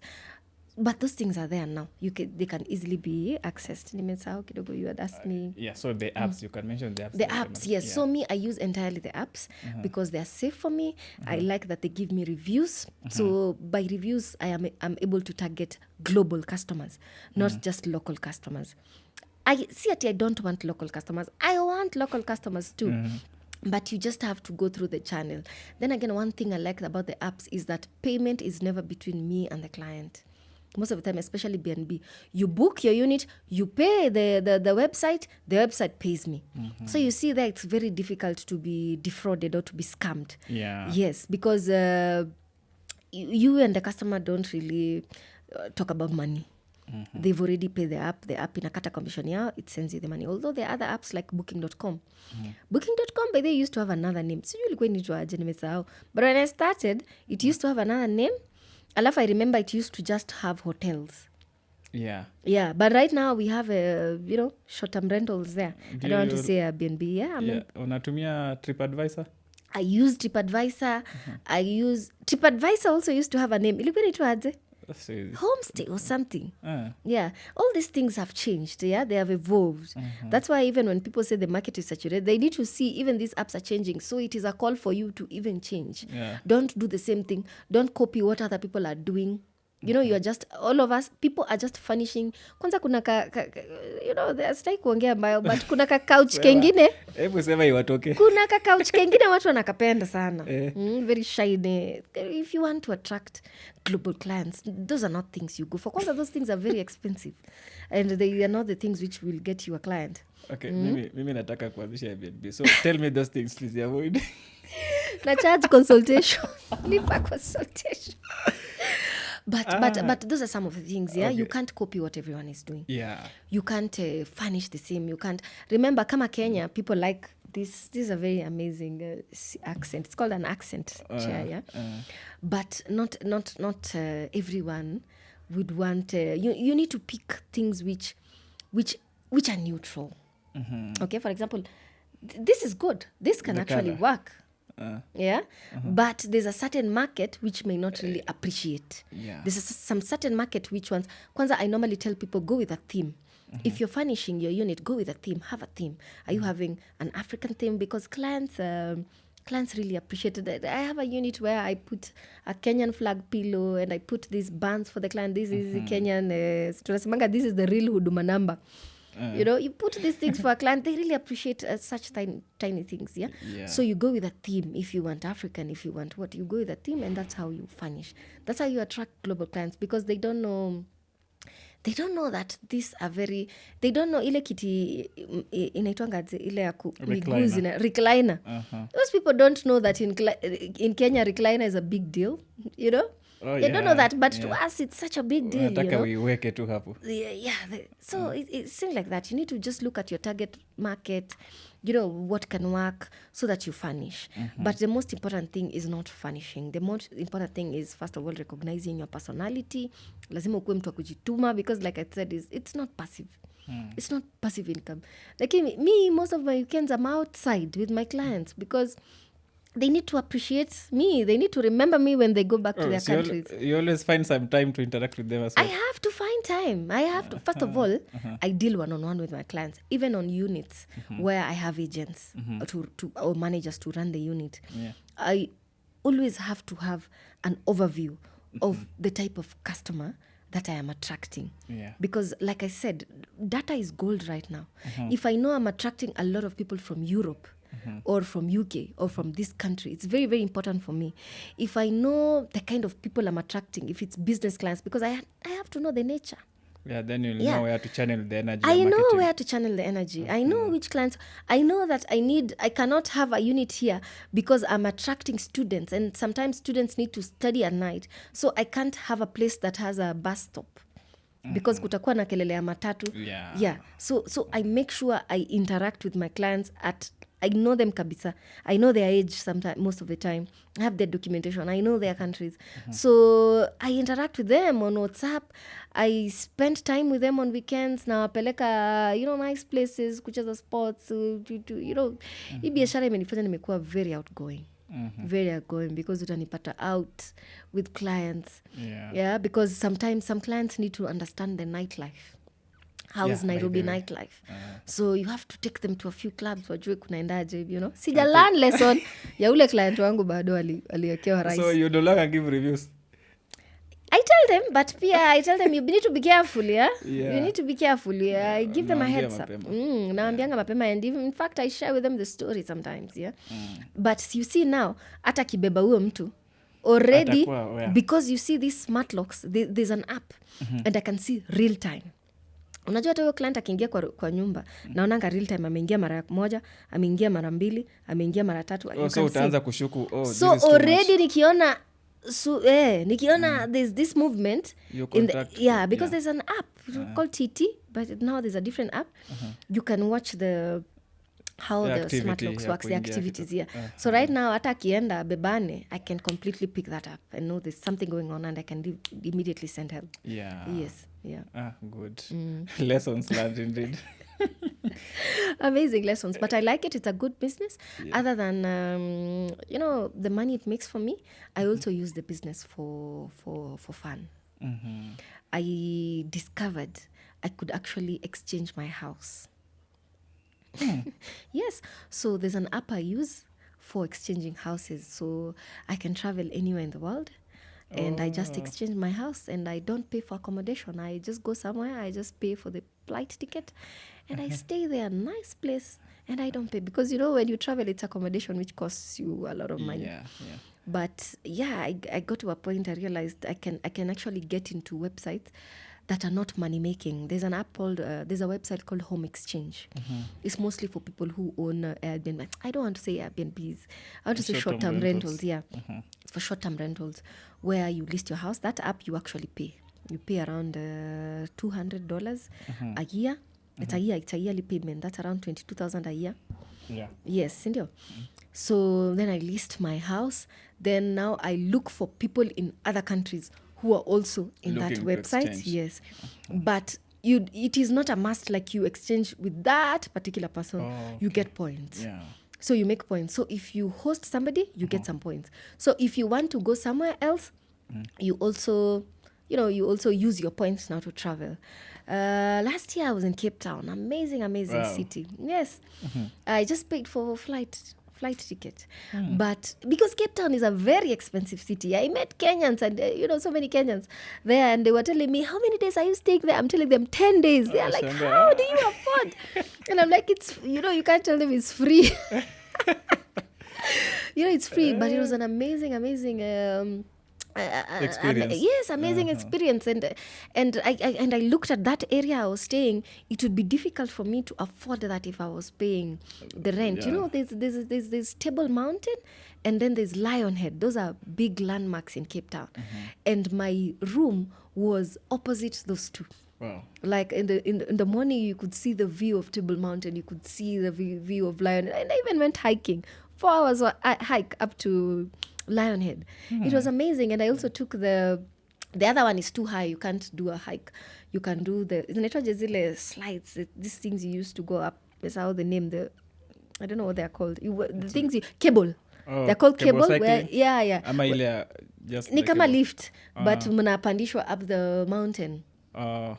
but those things are there now. They can easily be accessed. Nimesahau kidogo, you had asked me. Yeah, so the apps, you can mention the apps. The apps, yes. So me, I use entirely the apps because they are safe for me. I like that they give me reviews. So by reviews, I'm able to target global customers, not just local customers. I don't want local customers. I want local customers too. But you just have to go through the channel. Then again, one thing I like about the apps is that payment is never between me and the client. Most of the time, especially BNB, you book your unit, you pay the website, the website pays me. So you see that it's very difficult to be defrauded or to be scammed. Yeah. Yes, because you and the customer don't really talk about money. They've already paid the app inakata commission yao, it sends you the money. Although there are other apps like booking.com. Booking.com, by the way, used to have another name. So you ilikuwa inaitwa aje nimesahau. But when I started, it used to have another name. Alafu I remember it used to just have hotels. Yeah, but right now we have short-term rentals there. I don't want to say Airbnb. Yeah. Unatumia TripAdvisor? I use TripAdvisor. TripAdvisor also used to have a name. Ilikuwa inaitwa aje? Homestay or something. Yeah, all these things have changed. Yeah, they have evolved. That's why even when people say the market is saturated, they need to see even these apps are changing. So it is a call for you to even change. Don't do the same thing. Don't copy what other people are doing. You're just, all of us, people are just furnishing. Kwanza kuna sitaki kuongea mbaya, but kuna ka couch kengine. Hebu sema iwatoke. Kuna ka couch kengine watu wanakapenda sana. Very shiny. If you want to attract global clients, those are not things you go for. Kwanza those things are very expensive. And they are not the things which will get you a client. Okay, mimi nataka kuanzisha Airbnb. So tell me those things, please avoid. Na charge consultation. Lipa consultation. But those are some of the things, yeah? Okay. You can't copy what everyone is doing. Yeah. You can't furnish the same. You can't... Remember, kama Kenya, people like this. This is a very amazing accent. It's called an accent chair, yeah? But not everyone would want... you need to pick things which are neutral. Okay, for example, this is good. This can actually work. But there's a certain market which may not really appreciate. There's some certain market which ones. Kwanza, I normally tell people, go with a theme. If you're furnishing your unit, go with a theme. Have a theme. Are you having an African theme? Because clients really appreciate it. I have a unit where I put a Kenyan flag pillow and I put these bands for the client. This is Kenyan. This is the real Huduma number. You put these things for a client, they really appreciate such tiny things, yeah? So you go with a theme. If you want African, if you want what, you go with a theme, and that's how you furnish. That's how you attract global clients, because they don't know that these are very... They don't know ile kiti inaitwangaje ile ya miguu zina recliner. Those people don't know that in Kenya recliner is a big deal, They don't know that, but to us it's such a big deal. Uiweke tu hapo. So it's things like that. You need to just look at your target market, what can work, so that you furnish. But the most important thing is not furnishing. The most important thing is, first of all, recognizing your personality. Lazima ukuwe mtu wa kujituma, because like I said, it's not passive. It's not passive income. Like me, most of my weekends I'm outside with my clients, because they need to appreciate me. They need to remember me when they go back to their countries. You always find some time to interact with them as well. I have to find time. I have to. First of all, I deal one-on-one with my clients, even on units where I have agents or managers to run the unit. I always have to have an overview of the type of customer that I am attracting. Because like I said, data is gold right now. If I know I'm attracting a lot of people from Europe, or from UK, or from this country, it's very, very important for me. If I know the kind of people I'm attracting, if it's business clients, because I have to know the nature. Then you'll know where to channel the energy. I know where to channel the energy. I know which clients. I know that I cannot have a unit here because I'm attracting students, and sometimes students need to study at night. So I can't have a place that has a bus stop, because kutakuwa na kelele ya matatu. So I make sure I interact with my clients I know them kabisa. I know their age sometimes, most of the time. I have their documentation. I know their countries. So I interact with them on WhatsApp. I spend time with them on weekends. Nawapeleka, nice places, kucheza sports, hii biashara imenifanya nimekuwa very outgoing. very outgoing, because utanipata out with clients. Yeah. Because sometimes some clients need to understand the nightlife. How is Yeah, by Nairobi the way. nightlife? So you have to take them to a few clubs wajue kunaendaje, sija learn lesson ya ule client wangu bado aliwekewa rice. So you no longer give reviews? I tell them, but I tell them you need to be careful, yeah? Yeah. You need to be careful, yeah? I give them a Naambia heads up. mapema. Naambianga mapema, and even, in fact, I share with them the story sometimes, yeah? But you see now, hata kibeba huyo mtu, already, Atakuwa aware. because you see these smart locks, there's an app, and I can see real time. Unajua hata huyo client akiingia kwa nyumba, naonanga real time, ameingia mara moja, ameingia mara mbili, ameingia mara tatu. So utaanza kushuku, So this is too already much. nikiona there's this movement You in the, contact- because there's an app called TT, but now there's a different app. You can watch how The the smart activity locks ya works, the kuingia activities, kitu. yeah. So right now, hata akienda bebane, I can completely pick that up and know there's something going on, and I can immediately send help. Yeah. Yes, yeah. Good. Lessons learned indeed. Amazing lessons, but I like it. It's a good business. Other than the money it makes for me, I also use the business for fun. I discovered I could actually exchange my house. Yes, so there's an app I use for exchanging houses, so I can travel anywhere in the world, and I just exchange my house, and I don't pay for accommodation. I just go somewhere, I just pay for the flight ticket, and I stay there, nice place, and I don't pay, because when you travel, it's accommodation which costs you a lot of money. Yeah. But I got to a point I realized I can actually get into websites that are not money making. There's an app called there's a website called Home Exchange. It's mostly for people who own Airbnb. I don't want to say Airbnbs. I want to say Short-term short-term rentals. rentals. Yeah, it's for short-term rentals where you list your house. That app you actually pay. You pay around $200 a year. It's a yearly payment. That's around 22,000 a year. Yeah. Yes, Indio. So then I list my house. Then now I look for people in other countries who are also in that Looking to website. exchange. Yes. But it is not a must like you exchange with that particular person. You get points. Yeah. So you make points. So if you host somebody, you get some points. So if you want to go somewhere else, you also use your points now to travel. Last year I was in Cape Town. Amazing Wow. city. Yes. I just paid for flight ticket. But because Cape Town is a very expensive city, I met Kenyans and so many Kenyans there, and they were telling me, how many days are you staying there? I'm telling them 10 days. They're like, Shanga. how do you afford? And I'm like, it's you can't tell them it's free. It's free, but it was an amazing Experience. yes, amazing experience, and I looked at that area I was staying. It would be difficult for me to afford that if I was paying the rent. Yeah. There's Table Mountain, and then there's Lionhead. Those are big landmarks in Cape Town, and my room was opposite those two. Wow. Like in the morning, you could see the view of Table Mountain. You could see the view of Lionhead, and I even went hiking. 4 hours hike up to Lionhead. It was amazing, and I also took the other one is too high. You can't do a hike. You can do zinaitwaje zile slides. These things you used to go up. That's how they name I don't know what they're called. The things cable. Oh, They're called cable cable. Where, cycling? yeah. Ama ile just Ni the kama cable. lift, but mnapandishwa up the mountain.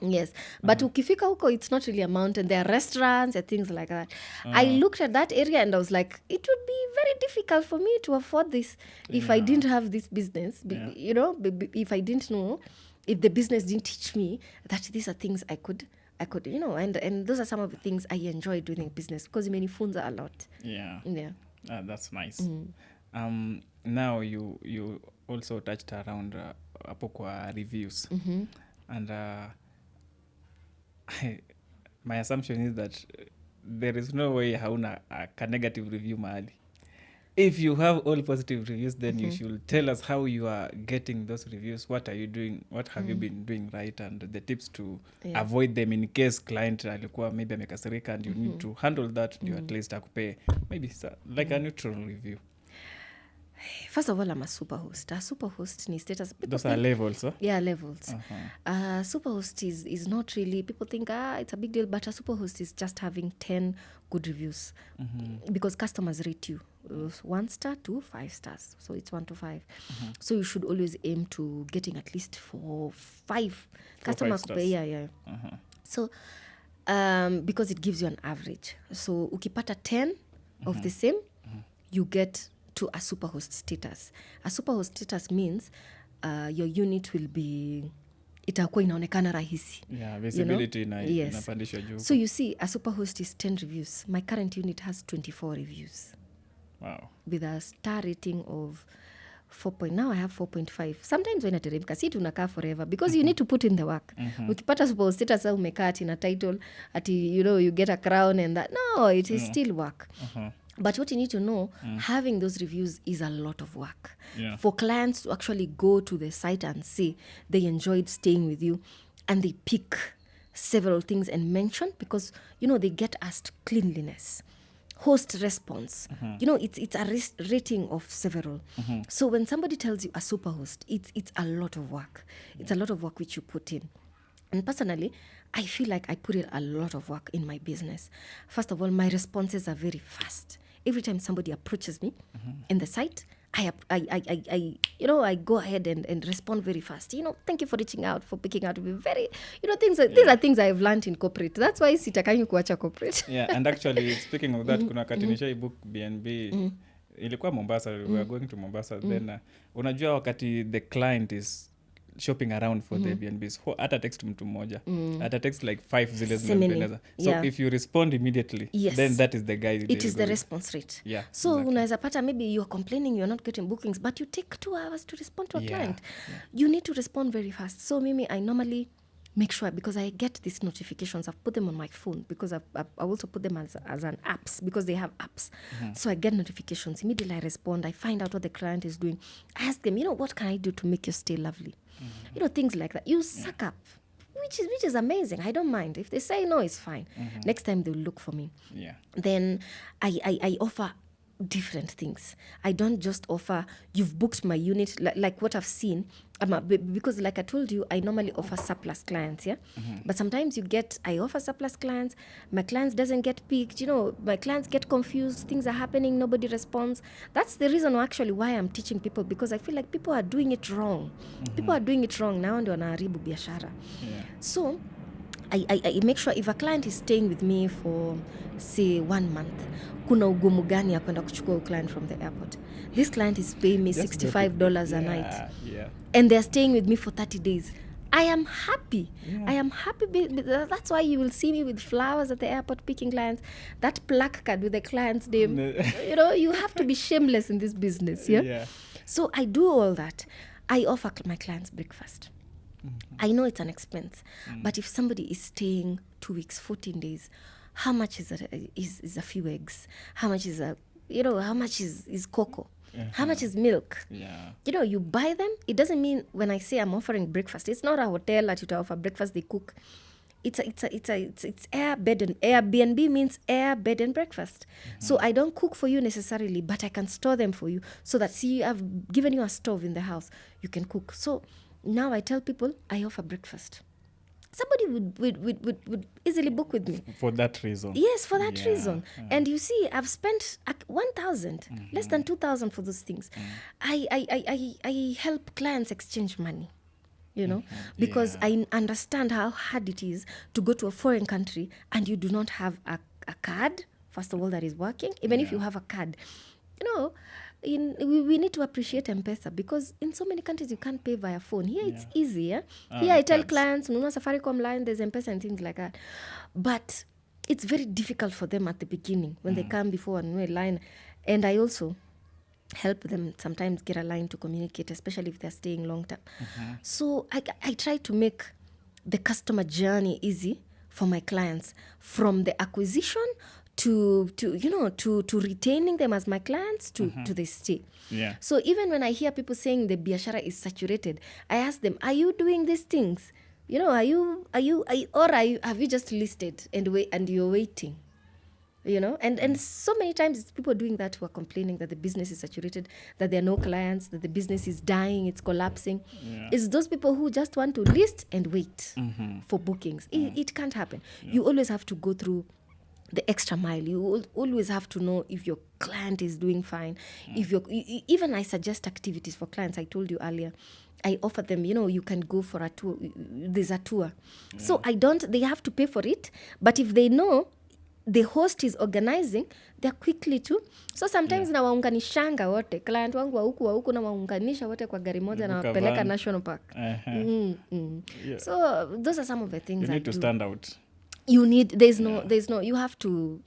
Yes, but ukifika huko, it's not really a mountain. There are restaurants and things like that. I looked at that area and I was like, it would be very difficult for me to afford this if I didn't have this business. If I didn't know, if the business didn't teach me that these are things I could and those are some of the things I enjoy doing in business, because imenifunza a lot. Yeah. Yeah. That's nice. Now you also touched around hapo kwa reviews. And my assumption is that there is no way hauna a negative review mahali. If you have all positive reviews, then you should tell us how you are getting those reviews. What are you doing? What have you been doing right? And the tips to avoid them in case client alikuwa maybe amekasirika, and you need to handle that. You at least akupe maybe like a neutral review. First of all, I'm a super host. A super host ni status. People Those are think- levels, huh? Yeah, levels. Superhost is not really, people think, it's a big deal, but a superhost is just having 10 good reviews because customers rate you 1 star to 5 stars. So it's 1 to 5. So you should always aim to getting at least 4, 5. Customer stars. yeah. So because it gives you an average. So ukipata 10 of the same, you get to a superhost status. A superhost status means your unit will be, itakuwa inaonekana rahisi. Yeah, visibility Yes. inapandishwa juu. So you see, a superhost is 10 reviews. My current unit has 24 reviews Wow. with a star rating of 4. Now I have 4.5. Sometimes when nateremka, si tunakaa forever because you need to put in the work. Ukipata superhost status au umekaa ati na title, ati you get a crown and that. No, it is still work. But what you need to know, having those reviews is a lot of work. Yeah. For clients to actually go to the site and say they enjoyed staying with you and they pick several things and mention because, they get asked cleanliness, host response. It's a rating of several. So when somebody tells you a super host, it's a lot of work. It's a lot of work which you put in. And personally, I feel like I put in a lot of work in my business. First of all, my responses are very fast. Every time somebody approaches me in the site, I go ahead and respond very fast. Thank you for reaching out, for picking out. Very, things. These are things I've learned in corporate. That's why sitakangi kuacha corporate. Yeah, and actually speaking of that, kuna katinisha book BNB. Ilikuwa Mombasa, we were going to Mombasa. Then unajua wakati the client is shopping around for the Airbnbs, hata text mtu mmoja, hata text like 5 zile zimependeza. So Yeah. if you respond immediately, Yes. then that is the guy. It is the response rate. Yeah, So exactly. unaweza pata maybe you're complaining you're not getting bookings, but you take 2 hours to respond to a Yeah, client. You need to respond very fast. So Mimi, I normally make sure, because I get these notifications, I've put them on my phone because I also put them as an apps because they have apps. So I get notifications. Immediately I respond. I find out what the client is doing. I ask them, what can I do to make your stay lovely? Things like that. You suck up, which is amazing. I don't mind. If they say no, it's fine. Next time they'll look for me. Yeah. Then I offer different things. I don't just offer, you've booked my unit, like what I've seen. Because like I told you, I normally offer surplus clients, yeah? But sometimes I offer surplus clients, my clients doesn't get picked, my clients get confused, things are happening, nobody responds. That's the reason actually why I'm teaching people, because I feel like people are doing it wrong. People are doing it wrong now, ndio wanaharibu biashara. Yeah. So I make sure if a client is staying with me for say 1 month, kuna ugumu gani ya kwenda kuchukua client from the airport. This client is paying me Just $65 a night, Yeah. and they're staying with me for 30 days. I am happy. Yeah. I am happy. That's why you will see me with flowers at the airport picking clients. That placard with the client's name. You have to be shameless in this business. Yeah. So I do all that. I offer my clients breakfast. I know it's an expense, but if somebody is staying 2 weeks, 14 days, how much is a few eggs? How much is how much is cocoa? How much is milk? Yeah. You buy them. It doesn't mean when I say I'm offering breakfast, it's not a hotel that you offer breakfast, they cook. It's air, bed, and Airbnb means air, bed, and breakfast. So I don't cook for you necessarily, but I can store them for you so that, I've given you a stove in the house, you can cook. So now I tell people I offer breakfast. Somebody would easily book with me. For that reason. Yes, for that Yeah, reason. And you see, I've spent 1,000, less than 2,000 for those things. I help clients exchange money, because I understand how hard it is to go to a foreign country and you do not have a card, first of all, that is working. Even if you have a card, we need to appreciate M-Pesa, because in so many countries you can't pay via phone. Here it's easier. Here I tell clients, Safaricom line, there's M-Pesa and things like that. But it's very difficult for them at the beginning when they come before a line. And I also help them sometimes get a line to communicate, especially if they're staying long term. So I try to make the customer journey easy for my clients, from the acquisition to retaining them as my clients to the stay. Yeah. So even when I hear people saying the biashara is saturated, I ask them, are you doing these things? Have you just listed and you're waiting? you know, and so many times it's people doing that who are complaining that the business is saturated, that there are no clients, that the business is dying, it's collapsing. It's those people who just want to list and wait for bookings. It can't happen. You always have to go through the extra mile. You always have to know if your client is doing fine. If you're even I suggest activities for clients. I told you earlier, I offer them, you know, you can go for a tour. There's a tour. So they have to pay for it. But if they know the host is organizing, they're quickly to. So sometimes nawaunganishanga wote. Client wangu wa huku nawaunganisha wote kwa gari moja na wapeleka National Park. So those are some of the things You I need to do. stand out. You need, there's no, you have to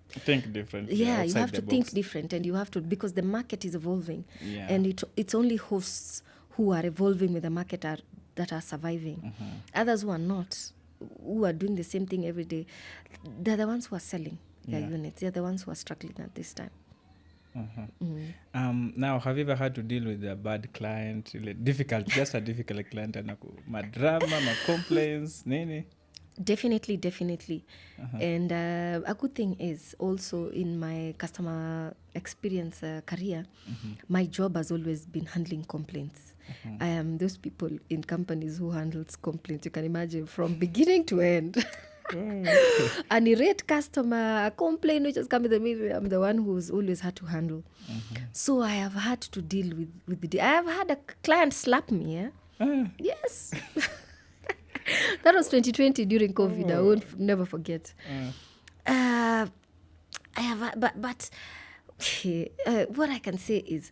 Think different. yeah, you outside have the to box. think different, and you have to, because the market is evolving, Yeah. and it's only hosts who are evolving with the market that are surviving. Others who are not, who are doing the same thing every day, they're the ones who are selling their units. They're the ones who are struggling at this time. Now, have you ever had to deal with a bad client, just a difficult client, madrama, complaints, nini? Definitely. And a good thing is also in my customer experience career, my job has always been handling complaints. I am those people in companies who handles complaints. You can imagine from beginning to end. An irate customer, a complaint which has come with me, I'm the one who's always had to handle. So I have had to deal with I have had a client slap me. Yes. That was 2020 during COVID. I won't never forget. I have, but what I can say is,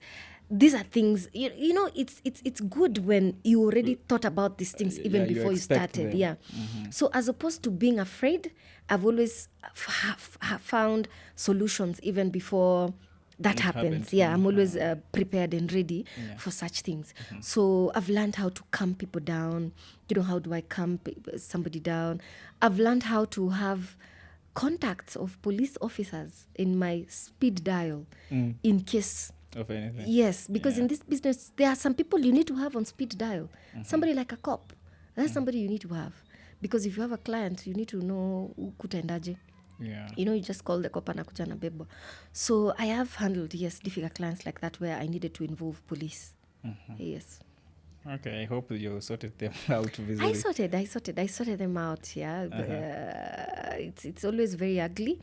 these are things, you know, it's good when you already thought about these things even you before you expect started. them. Yeah. So as opposed to being afraid, I've always found solutions even before that It happens. happens. Yeah, I'm always prepared and ready for such things. Mm-hmm. So I've learned how to calm people down. You know, how do I calm somebody down? I've learned how to have contacts of police officers in my speed dial in case Of anything. Yes, because in this business, there are some people you need to have on speed dial. Somebody like a cop. That's somebody you need to have. Because if you have a client, you need to know kutendaje. Yeah. You know, you just call the cop and akuja na bebo. So I have handled, difficult clients like that where I needed to involve police. Yes. Okay, I hope you sorted them out visually. I sorted them out, it's always very ugly,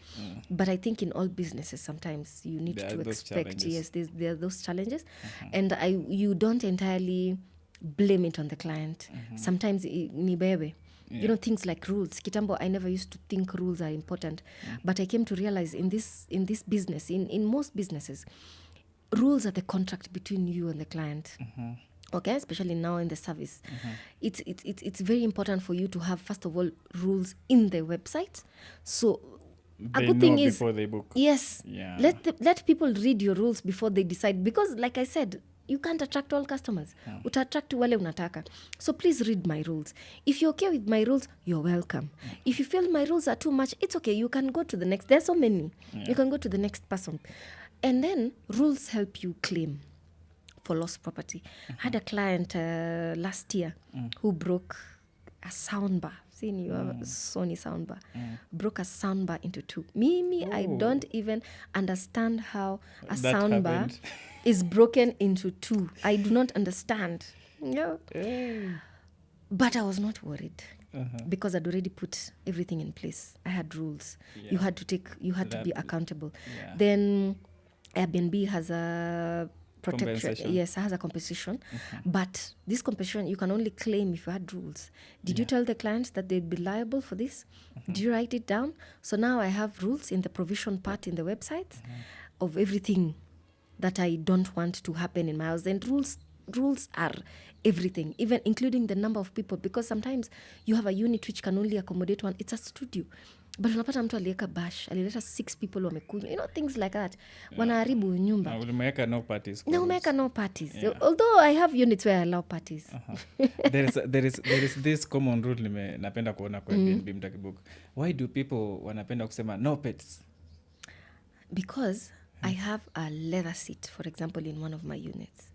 but I think in all businesses sometimes you need There to are those expect, challenges. there are those challenges, and you don't entirely blame it on the client. Sometimes ni bebe. You know, things like rules. Kitambo, I never used to think rules are important, but I came to realize in this business, in most businesses, rules are the contract between you and the client. Okay, especially now in the service, it's very important for you to have, first of all, rules in the website. So a They good know thing is, before they book. yes, Yeah. let people read your rules before they decide, because like I said, you can't attract all customers. Uta attract wale unataka. So please read my rules. If you're okay with my rules, you're welcome. If you feel my rules are too much, it's okay. You can go to the next. There's so many. You can go to the next person. And then rules help you claim for lost property. I had a client last year who broke a soundbar. Seeing you have a Sony soundbar. Broke a soundbar into two. I don't even understand how a That soundbar happened. is broken into two. I do not understand. But I was not worried. Because I'd already put everything in place. I had rules. You had to be accountable. Yeah. Then Airbnb has a protection. Compensation. Yes, has a compensation. But this compensation you can only claim if you had rules. Did you tell the clients that they'd be liable for this? Did you write it down? So now I have rules in the provision part in the website of everything that I don't want to happen in my house. And rules are everything, even including the number of people, because sometimes you have a unit which can only accommodate one. It's a studio, but unapata mtu aliweka bash, alileta 6 people wamekunywa, you know, things like that. Wanaharibu nyumba. Na ulimeweka no parties. Na umeweka no parties. Although I have units where I allow parties. There is this common rule napenda kuona kwa Airbnb mtakibook. Why do people wanapenda kusema no pets? Because I have a leather seat, for example, in one of my units.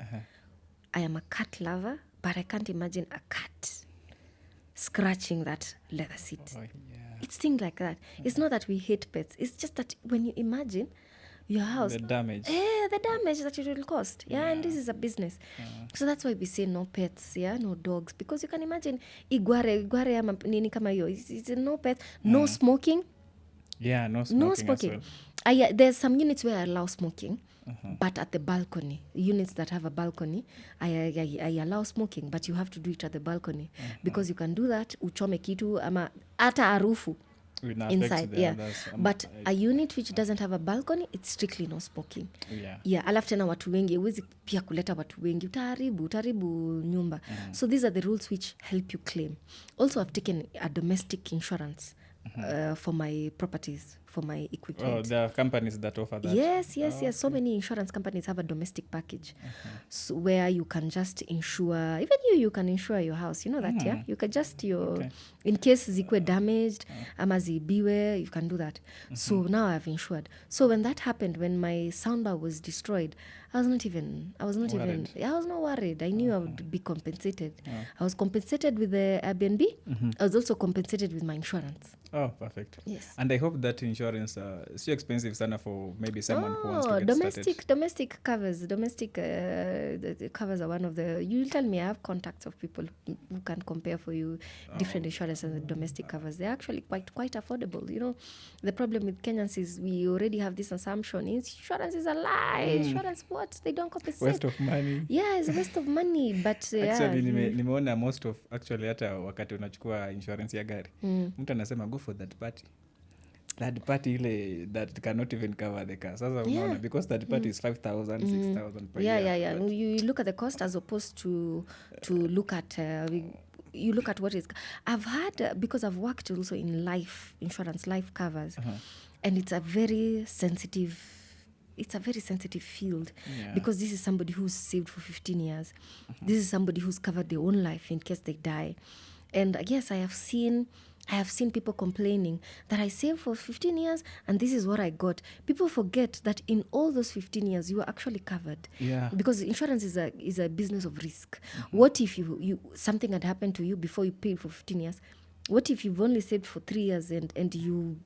I am a cat lover, but I can't imagine a cat scratching that leather seat. Oh, yeah. It's things like that. It's not that we hate pets. It's just that when you imagine your house, The damage. the damage that it will cost. Yeah, and this is a business. So that's why we say no pets, no dogs. Because you can imagine, igware ama nini kama hiyo. It's no pets, no smoking. Yeah, no smoking. No as smoking. well. There's some units where I allow smoking, but at the balcony. Units that have a balcony, I allow smoking, but you have to do it at the balcony. Because you can do that, uchome kitu, ama ata harufu Will not affect inside. the Yeah. others. But a unit which doesn't have a balcony, it's strictly no smoking. Yeah. Alafu tena watu wengi, huwezi pia kuleta watu wengi, utaharibu nyumba. So these are the rules which help you claim. Also, I've taken a domestic insurance for my properties, for my equipment. Oh, there are companies that offer that. Yes. So many insurance companies have a domestic package, so where you can just insure, even you can insure your house. You know that, yeah? You can just, in case zikwe damaged, ama zibiwe, you can do that. So now I've insured. So when that happened, when my soundbar was destroyed, I was not worried. I knew I would be compensated. I was compensated with the Airbnb. I was also compensated with my insurance. Oh, perfect. Yes. And I hope that insurance is too expensive sana for maybe someone who wants to get started. Domestic covers. The covers are one of the. You'll tell me. I have contacts of people who can compare for you different insurance and the domestic covers. They're actually quite affordable. You know, the problem with Kenyans is we already have this assumption: insurance is a lie. Insurance what? They don't compensate. Waste of money. Yeah, it's a waste of money. But Actually, nimeona most of actually hata wakati unachukua insurance ya gari, mtu anasema go for that party. That party ile that cannot even cover the car. Sasa unaona because that party is 5,000, 6,000 per year. Yeah. You look at the cost as opposed to look at you look at what is. I've had because I've worked also in life insurance, life covers, and it's a very sensitive field because this is somebody who's saved for 15 years. This is somebody who's covered their own life in case they die. And yes, I have seen people complaining that I saved for 15 years and this is what I got. People forget that in all those 15 years you were actually covered. Yeah. Because insurance is a business of risk. What if you something had happened to you before you paid for 15 years? What if you've only saved for 3 years and you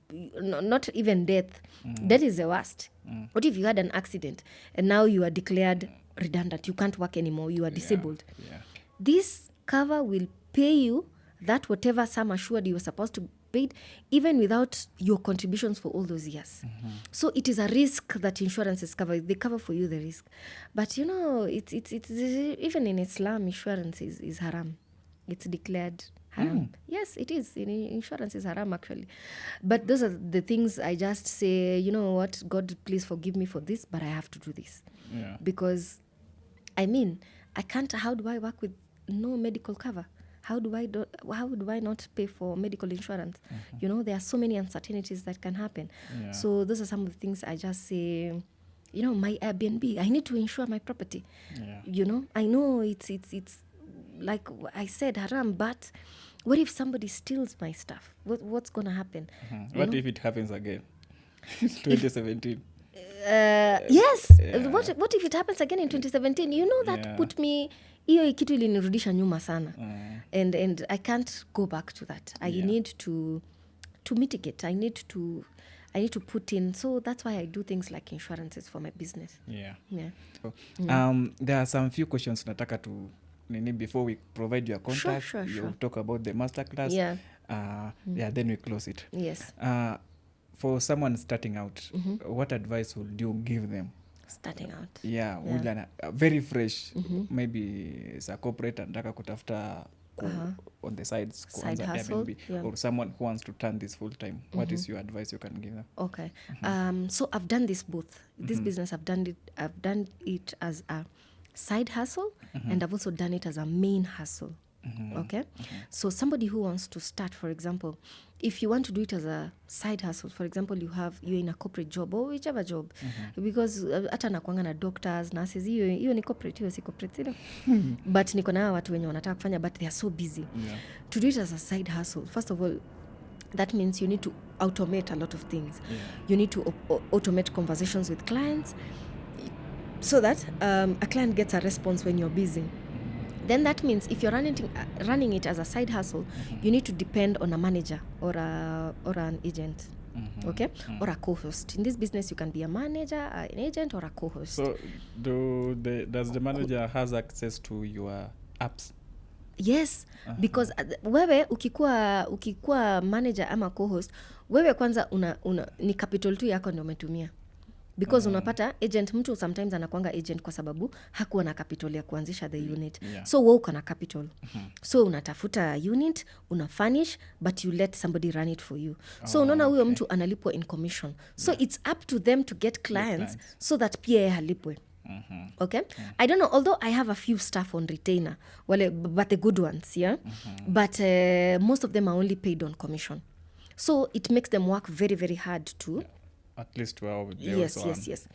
not even death? Death is the worst. What if you had an accident and now you are declared redundant? You can't work anymore. You are disabled. Yeah. This cover will pay you that whatever sum assured you were supposed to pay, even without your contributions for all those years. So it is a risk that insurance is covered. They cover for you the risk. But you know, it's even in Islam, insurance is haram. It's declared haram. Yes, it is. Insurance is haram actually. But those are the things I just say, you know what, God, please forgive me for this, but I have to do this. Yeah. Because, I mean, I can't, how do I work with no medical cover? How do I not pay for medical insurance? You know, there are so many uncertainties that can happen. Yeah. So those are some of the things I just say, you know, my Airbnb, I need to insure my property. Yeah. You know, I know it's like I said, haram, but what if somebody steals my stuff? What's going to happen? What if it happens again? 2017. Yes. What if it happens again in 2017? You know, that put me, hiyo kitu ilinirudisha nyuma sana. And I can't go back to that. I need to mitigate. I need to put in. So that's why I do things like insurances for my business. Yeah. Yeah. There are some few questions nataka to before we provide your contact. Sure. You talk about the masterclass. Yeah. Then we close it. Yes. For someone starting out, what advice would you give them? Starting out. Yeah. Very fresh. Maybe it's a corporate anataka kutafuta on the sides Side hustle, Airbnb, or someone who wants to turn this full time. What is your advice you can give them? Okay. So I've done this both. This business I've done it as a side hustle and I've also done it as a main hustle. Okay. So somebody who wants to start, for example, if you want to do it as a side hustle, for example, you're in a corporate job or whichever job, because hata nakuanga na doctors, nurses, hiyo ni corporate, hiyo si corporate, you know? But niko na watu wenye wanataka kufanya, but they are so busy. To do it as a side hustle, first of all, that means you need to automate a lot of things. You need to automate conversations with clients so that a client gets a response when you're busy. then that means if you're running it as a side hustle, you need to depend on a manager or an agent. Okay, or a co-host. In this business, you can be a manager, an agent, or a co-host. So does the manager has access to your apps? Yes, because wewe ukikuwa manager ama co-host, wewe kwanza ni capital tu yako ndio umetumia. Because unapata agent, mtu sometimes anakuanga agent kwa sababu hakuwa na capital ya kuanzisha the unit. So wewe uko na capital. So unatafuta unit, unafurnish, but you let somebody run it for you. So unaona huyo mtu analipwa in commission. So it's up to them to get clients so that pia yeye halipwe. Okay, I don't know, although I have a few staff on retainer, but the good ones, yeah. But most of them are only paid on commission, so it makes them work very, very hard to at least 12 yes.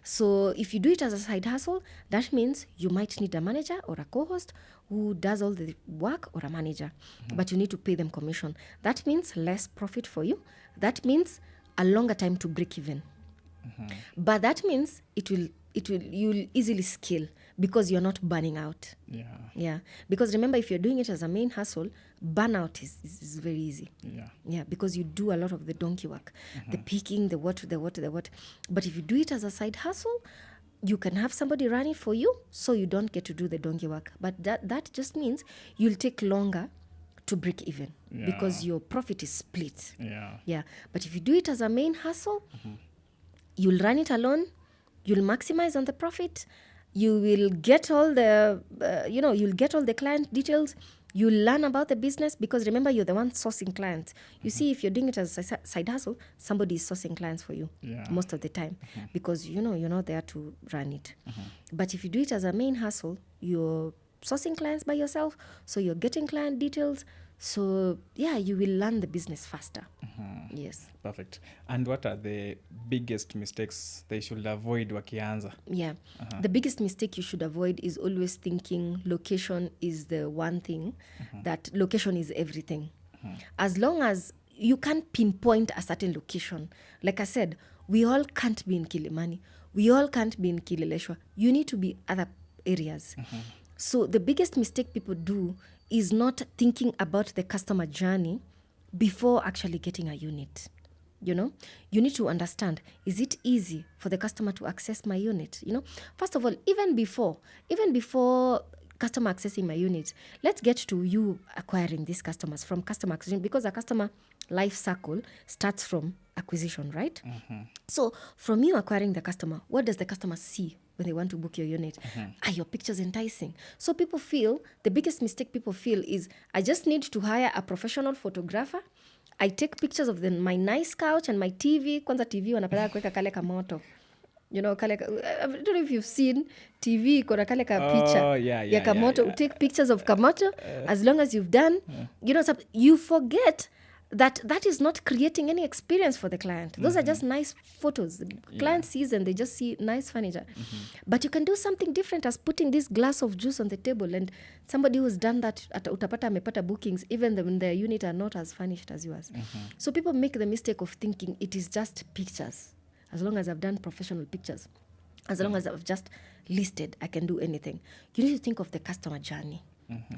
So if you do it as a side hustle, that means you might need a manager or a co-host who does all the work, or a manager, but you need to pay them commission. That means less profit for you. That means a longer time to break even. But that means you'll easily scale because you're not burning out. Yeah. Because remember, if you're doing it as a main hustle, burnout is very easy. Yeah, because you do a lot of the donkey work, the picking, the what. But if you do it as a side hustle, you can have somebody run it for you, so you don't get to do the donkey work. But that just means you'll take longer to break even because your profit is split. Yeah. But if you do it as a main hustle, you'll run it alone. You'll maximize on the profit. You will get all the, you'll get all the client details. You'll learn about the business because remember, you're the one sourcing clients. You see, if you're doing it as a side hustle, somebody is sourcing clients for you most of the time because, you're not there to run it. But if you do it as a main hustle, you're sourcing clients by yourself. So you're getting client details. So, you will learn the business faster. Yes. Perfect. And what are the biggest mistakes they should avoid wakianza? Yeah. The biggest mistake you should avoid is always thinking location is the one thing, that location is everything. As long as you can't pinpoint a certain location. Like I said, we all can't be in Kilimani. We all can't be in Kileleshwa. You need to be other areas. So the biggest mistake people do is not thinking about the customer journey before actually getting a unit. You need to understand, is it easy for the customer to access my unit? First of all, even before customer accessing my unit, let's get to you acquiring these customers from customer acquisition, because a customer life cycle starts from acquisition, right? So from you acquiring the customer, what does the customer see when they want to book your unit? Are your pictures enticing? So the biggest mistake people feel is, I just need to hire a professional photographer. I take pictures of my nice couch and my TV. Kwanza TV wanapenda kuweka kale kamoto. I don't know if you've seen TV, kona kale ka picture ya kamoto. You take pictures of kamoto as long as you've done. You forget that is not creating any experience for the client. Those are just nice photos. The client sees and they just see nice furniture. But you can do something different as putting this glass of juice on the table, and somebody who's done that, utapata amepata bookings, even when their unit are not as furnished as yours. So people make the mistake of thinking it is just pictures. As long as I've done professional pictures, as long as I've just listed, I can do anything. You need to think of the customer journey.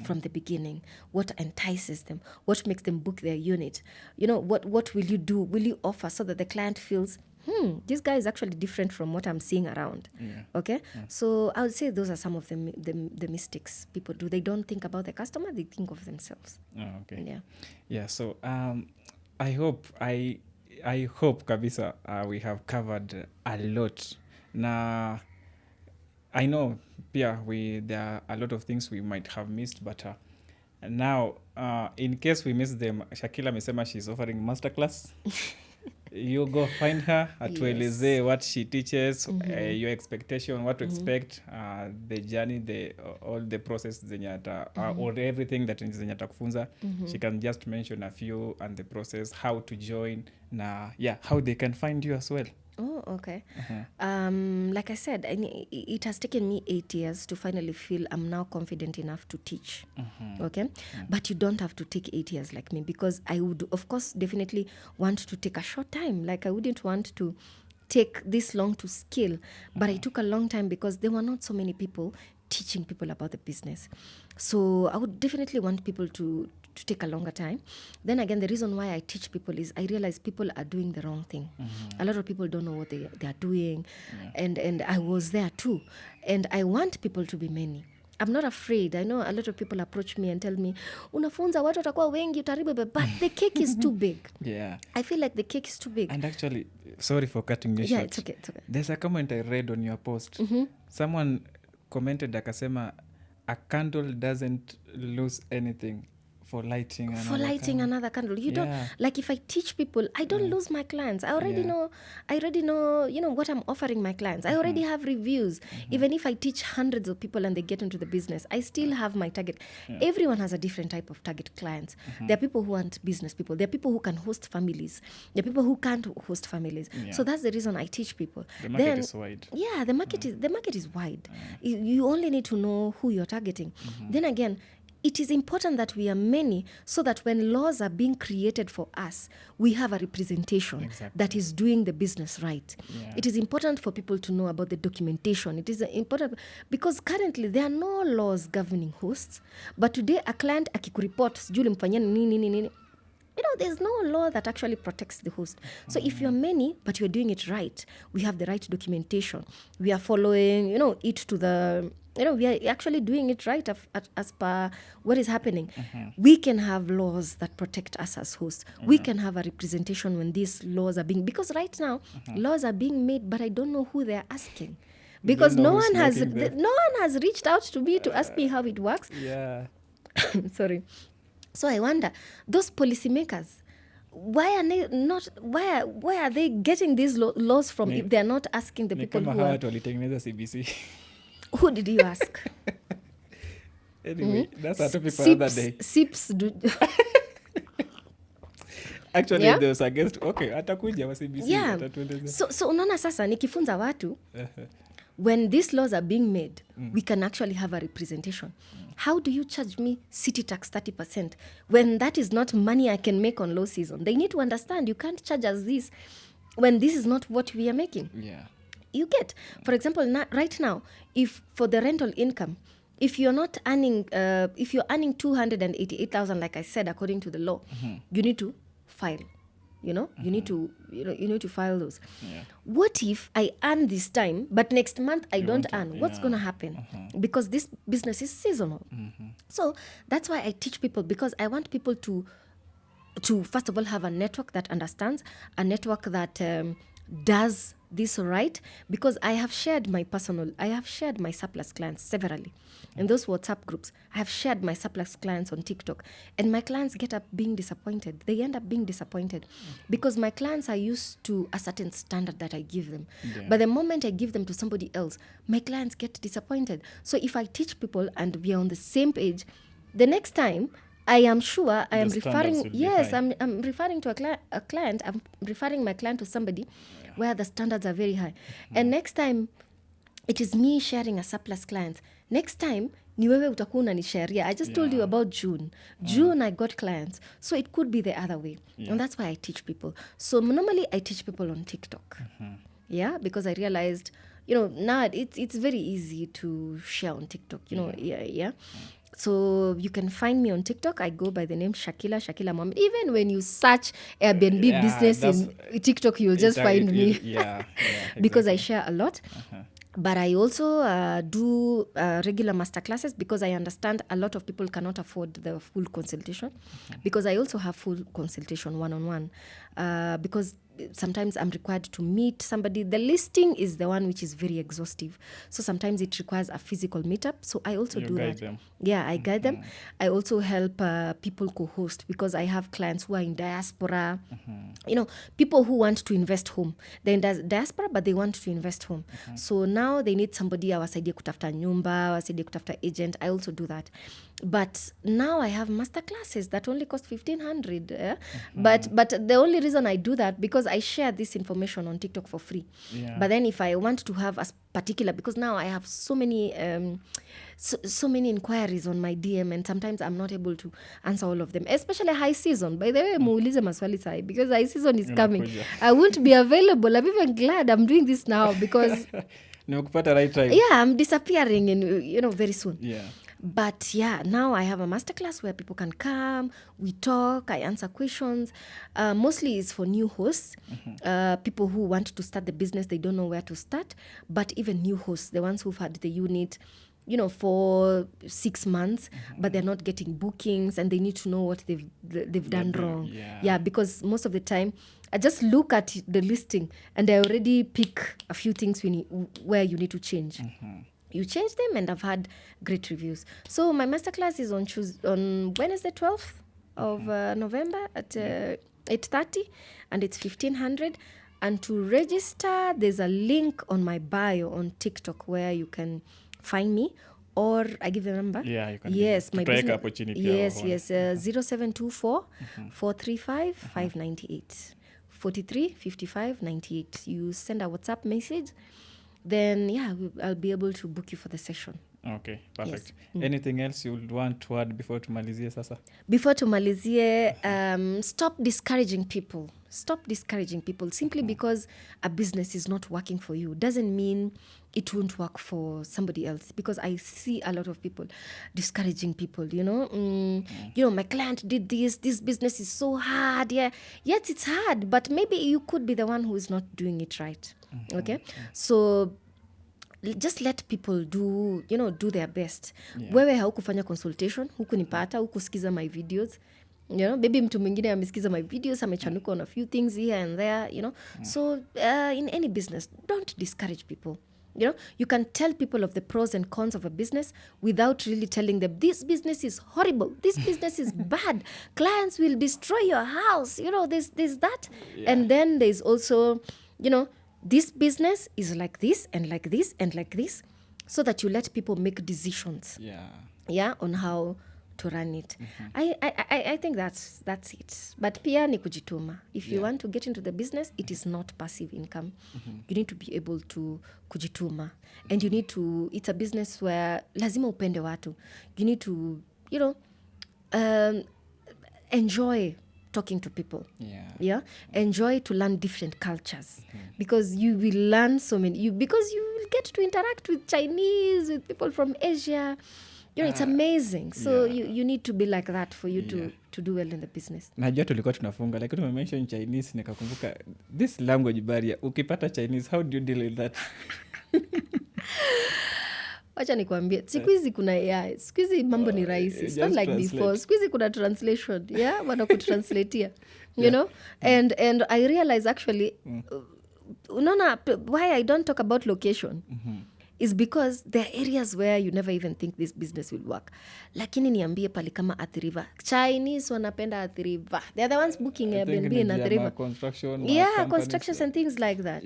From the beginning, what entices them, what makes them book their unit, what will you do, will you offer, so that the client feels, this guy is actually different from what I'm seeing around. Okay, so I would say those are some of the mistakes people do. They don't think about the customer, they think of themselves. So I hope kabisa we have covered a lot. I know there are a lot of things we might have missed, but now in case we miss them, Shakila amesema she's offering masterclass. You go find her, atueleze what she teaches, your expectation, what to expect, the journey, all the process zenye or everything that zenye atakufunza. She can just mention a few and the process, how to join, how they can find you as well. Oh, okay. Like I said, it has taken me 8 years to finally feel I'm now confident enough to teach. Okay? But you don't have to take 8 years like me, because I would, of course, definitely want to take a short time. Like, I wouldn't want to take this long to scale. But I took a long time because there were not so many people teaching people about the business. So I would definitely want people to take a longer time. Then again, the reason why I teach people is I realize people are doing the wrong thing. A lot of people don't know what they are doing. And I was there too. And I want people to be many. I'm not afraid. I know a lot of people approach me and tell me, unafunza watu watakuwa wengi utaribu, but the cake is too big. Yeah. I feel like the cake is too big. And actually, sorry for cutting you short. Yeah, it's okay. There's a comment I read on your post. Someone commented akasema, a candle doesn't lose anything for lighting another candle. You don't, like if I teach people, I don't lose my clients. I already know, what I'm offering my clients. I already have reviews. Even if I teach hundreds of people and they get into the business, I still have my target. Everyone has a different type of target clients. There are people who want business people. There are people who can host families. There are people who can't host families. So that's the reason I teach people. The market is wide. Yeah, the market is wide. You only need to know who you're targeting. Then again, it is important that we are many so that when laws are being created for us, we have a representation that is doing the business right. It is important for people to know about the documentation. It is important because currently there are no laws governing hosts. But today a client akikureport, sijui ulimfanyia nini, there's no law that actually protects the host. So if you're many, but you're doing it right, we have the right documentation. We are following, it to the... we are actually doing it right as per what is happening. We can have laws that protect us as hosts. We can have a representation when these laws are being... Because right now, laws are being made, but I don't know who they're asking. Because no one has reached out to me to ask me how it works. Yeah. Sorry. So I wonder, those policymakers, why are they getting these laws from if they're not asking the people who are... CBC. Who did you ask? Anyway, that's a topic for another day. SIPs Actually, there was a guest. Okay, atakuja wa CBC. Yeah. So unaona sasa nikifunza watu, when these laws are being made, we can actually have a representation. How do you charge me city tax 30% when that is not money I can make on low season? They need to understand you can't charge us this when this is not what we are making. Yeah. You get, for example, right now, if for the rental income, if you're not earning, if you're earning 288,000, like I said, according to the law, you need to file. You need to file those. Yeah. What if I earn this time, but next month I don't earn? What's going to happen? Because this business is seasonal. So that's why I teach people, because I want people to first of all have a network that understands, a network that does this right, because I have shared my surplus clients severally in those WhatsApp groups. I have shared my surplus clients on TikTok, and my clients get up being disappointed. They end up being disappointed because my clients are used to a certain standard that I give them. But the moment I give them to somebody else, my clients get disappointed. So if I teach people and we are on the same page, the next time I am sure I am referring. Yes, I'm referring to a client. I'm referring my client to somebody where the standards are very high. And next time, it is me sharing a surplus client. Next time, ni wewe utakuwa unanisharia. I just told you about June. June, I got clients. So it could be the other way. And that's why I teach people. So normally, I teach people on TikTok. Yeah, because I realized, now it's very easy to share on TikTok. So you can find me on TikTok. I go by the name Shakila Mohammed. Even when you search Airbnb business in TikTok, you'll just find me. Exactly. Because I share a lot. But I also do regular masterclasses because I understand a lot of people cannot afford the full consultation. Because I also have full consultation one-on-one. Because sometimes I'm required to meet somebody. The listing is the one which is very exhaustive. So sometimes it requires a physical meetup. So I also do that. Them. Yeah, I guide them. I also help people co-host because I have clients who are in diaspora. People who want to invest home. They're in diaspora, but they want to invest home. So now they need somebody awasaidie kutafuta nyumba, awasaidie kutafuta agent. I also do that. But now I have masterclasses that only cost 1,500. But the only reason I do that because I share this information on TikTok for free. But then if I want to have a particular, because now I have so many inquiries on my DM, and sometimes I'm not able to answer all of them, especially high season. By the way, muulize maswali sai because high season is coming. I won't be available. I'm even glad I'm doing this now because Nimekupata right time. Yeah, I'm disappearing very soon. Yeah. But yeah, now I have a masterclass where people can come, we talk, I answer questions. Mostly it's for new hosts, people who want to start the business, they don't know where to start. But even new hosts, the ones who've had the unit, for 6 months, but they're not getting bookings and they need to know what they've done wrong. Yeah, because most of the time, I just look at the listing and I already pick a few things where you need to change. You change them, and I've had great reviews. So my masterclass is on Wednesday, 12th of November at 8:30, and it's 1,500. And to register, there's a link on my bio on TikTok where you can find me, or I give the number. Yeah, you can. Yes, my business. Opportunity. Yes. 0724 435 598 43 55 98. You send a WhatsApp message. Then I'll be able to book you for the session. Okay, perfect. Yes. Anything else you would want to add before tumalizie sasa? Before tumalizie, stop discouraging people. Stop discouraging people simply because a business is not working for you doesn't mean it won't work for somebody else. Because I see a lot of people discouraging people, my client did this business is so hard. Yeah, yes, it's hard, but maybe you could be the one who is not doing it right. Okay, so just let people do their best. Wewe haukufanya consultation, hukunipata, hukusikiza my videos, maybe mtu mwingine amesikiza my videos, amechanuka on a few things here and there, so in any business, don't discourage people. You can tell people of the pros and cons of a business without really telling them this business is horrible, this business is bad, clients will destroy your house, there's that. And then there's also this business is like this and like this and like this, so that you let people make decisions on how to run it. I think that's it. But pia ni kujituma. If you want to get into the business, it is not passive income. You need to be able to kujituma, and you need to, it's a business where lazima upende watu. You need to enjoy talking to people. Enjoy to learn different cultures, because you will learn so many, because you will get to interact with Chinese, with people from Asia. It's amazing. So you need to be like that for you to do well in the business. Najua tulikuwa tunafunga, lakini umemention Chinese, nikakumbuka this language barrier. Ukipata Chinese, how do you deal with that? Wacha nikwambie, siku hizi kuna AI, siku hizi mambo ni rahisi. It's not like before. Siku hizi kuna translation, wana kutranslatea, and I realize actually, unaona why I don't talk about location is because there are areas where you never even think this business will work. Lakini niambie pale kama Athi River, Chinese wanapenda Athi River. They are the ones booking Airbnb in Athi River. Constructions and things like that.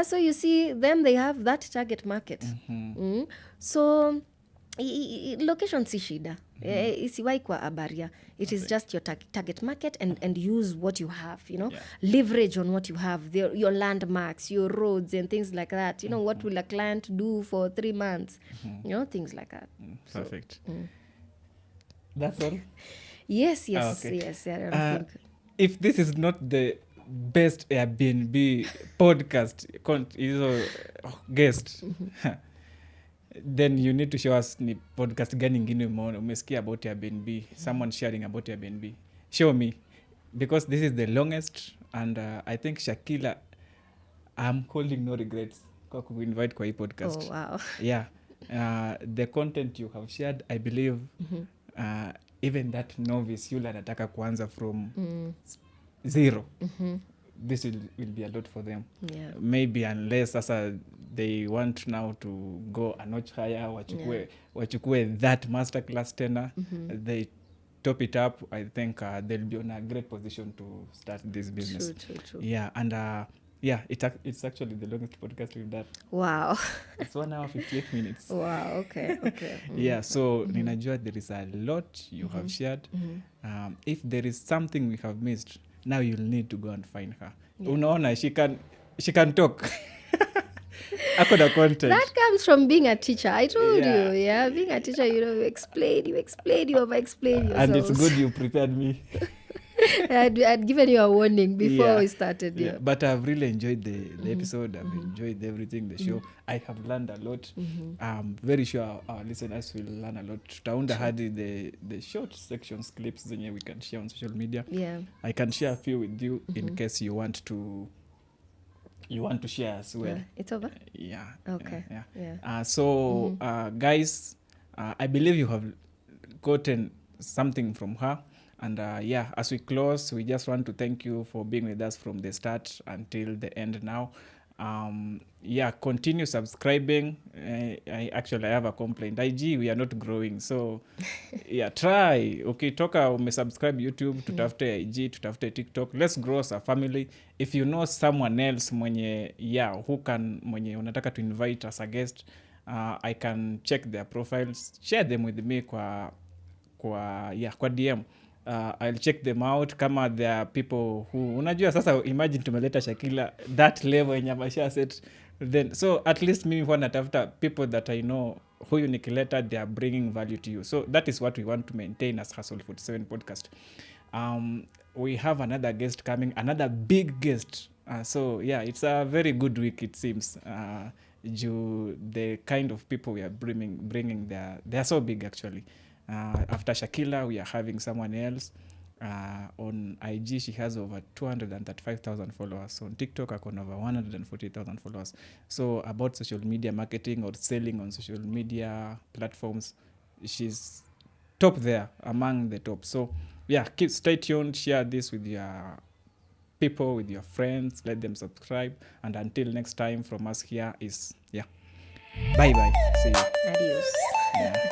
So you see them, they have that target market. So location si shida. Isiwai kwa abaria. It is just your target market, and use what you have, leverage on what you have, your landmarks, your roads and things like that. What will a client do for 3 months? Things like that. Perfect. That's all? Yes. Okay. Yes. I don't think. If this is not the best Airbnb podcast guest, then you need to show us ni podcast gani ingine umesikia about Airbnb, someone sharing about Airbnb. Show me, because this is the longest, and I think Shakila, I'm holding no regrets kwa kuinvite kwa hii podcast. Oh, wow. The content you have shared, I believe even that novice yule anataka kuanza from zero, this will be a lot for them. Maybe unless sasa they want now to go a notch higher, wachukue that masterclass tena, they top it up, I think they'll be on a great position to start this business. True. And it's actually the longest podcast we've done. Wow. It's 1 hour 58 minutes. Wow, okay. So ninajua there is a lot you have shared. If there is something we have missed, now you'll need to go and find her. Unaona, she can talk. Ako na content. That comes from being a teacher. I told you, being a teacher, you explain, you over-explain yourself. And it's good you prepared me. I'd given you a warning before we started. Yeah. But I've really enjoyed the episode. I've enjoyed everything, the show. I have learned a lot. I'm very sure our listeners will learn a lot. Tutaunda hadi the short sections, clips zenye we can share on social media. Yeah. I can share a few with you in case you want to share as well. It's over? Yeah. Okay. Yeah. So, guys, I believe you have gotten something from her. And as we close, we just want to thank you for being with us from the start until the end now. Continue subscribing. I have a complaint. IG, we are not growing. So, try. Okay, toka subscribe YouTube, tutafute IG, tutafute TikTok. Let's grow as a family. If you know someone else mwenye unataka to invite as a guest, I can check their profiles, share them with me kwa DM. I'll check them out kama there are people who unajua sasa, imagine tumeleta Shakila that level yenye amesha set, then so at least mimi huwa natafuta people that I know huyu nikileta they are bringing value to you. So that is what we want to maintain as Hustle 47 podcast. We have another guest coming, another big guest. So it's a very good week, it seems. The kind of people we are bringing they are so big actually. After Shakila, we are having someone else. On IG, she has over 235,000 followers. On TikTok, I can over 140,000 followers. So about social media marketing or selling on social media platforms, she's top there, among the top. So stay tuned, share this with your people, with your friends, let them subscribe. And until next time, from us here is bye. See you. Adios. Yeah.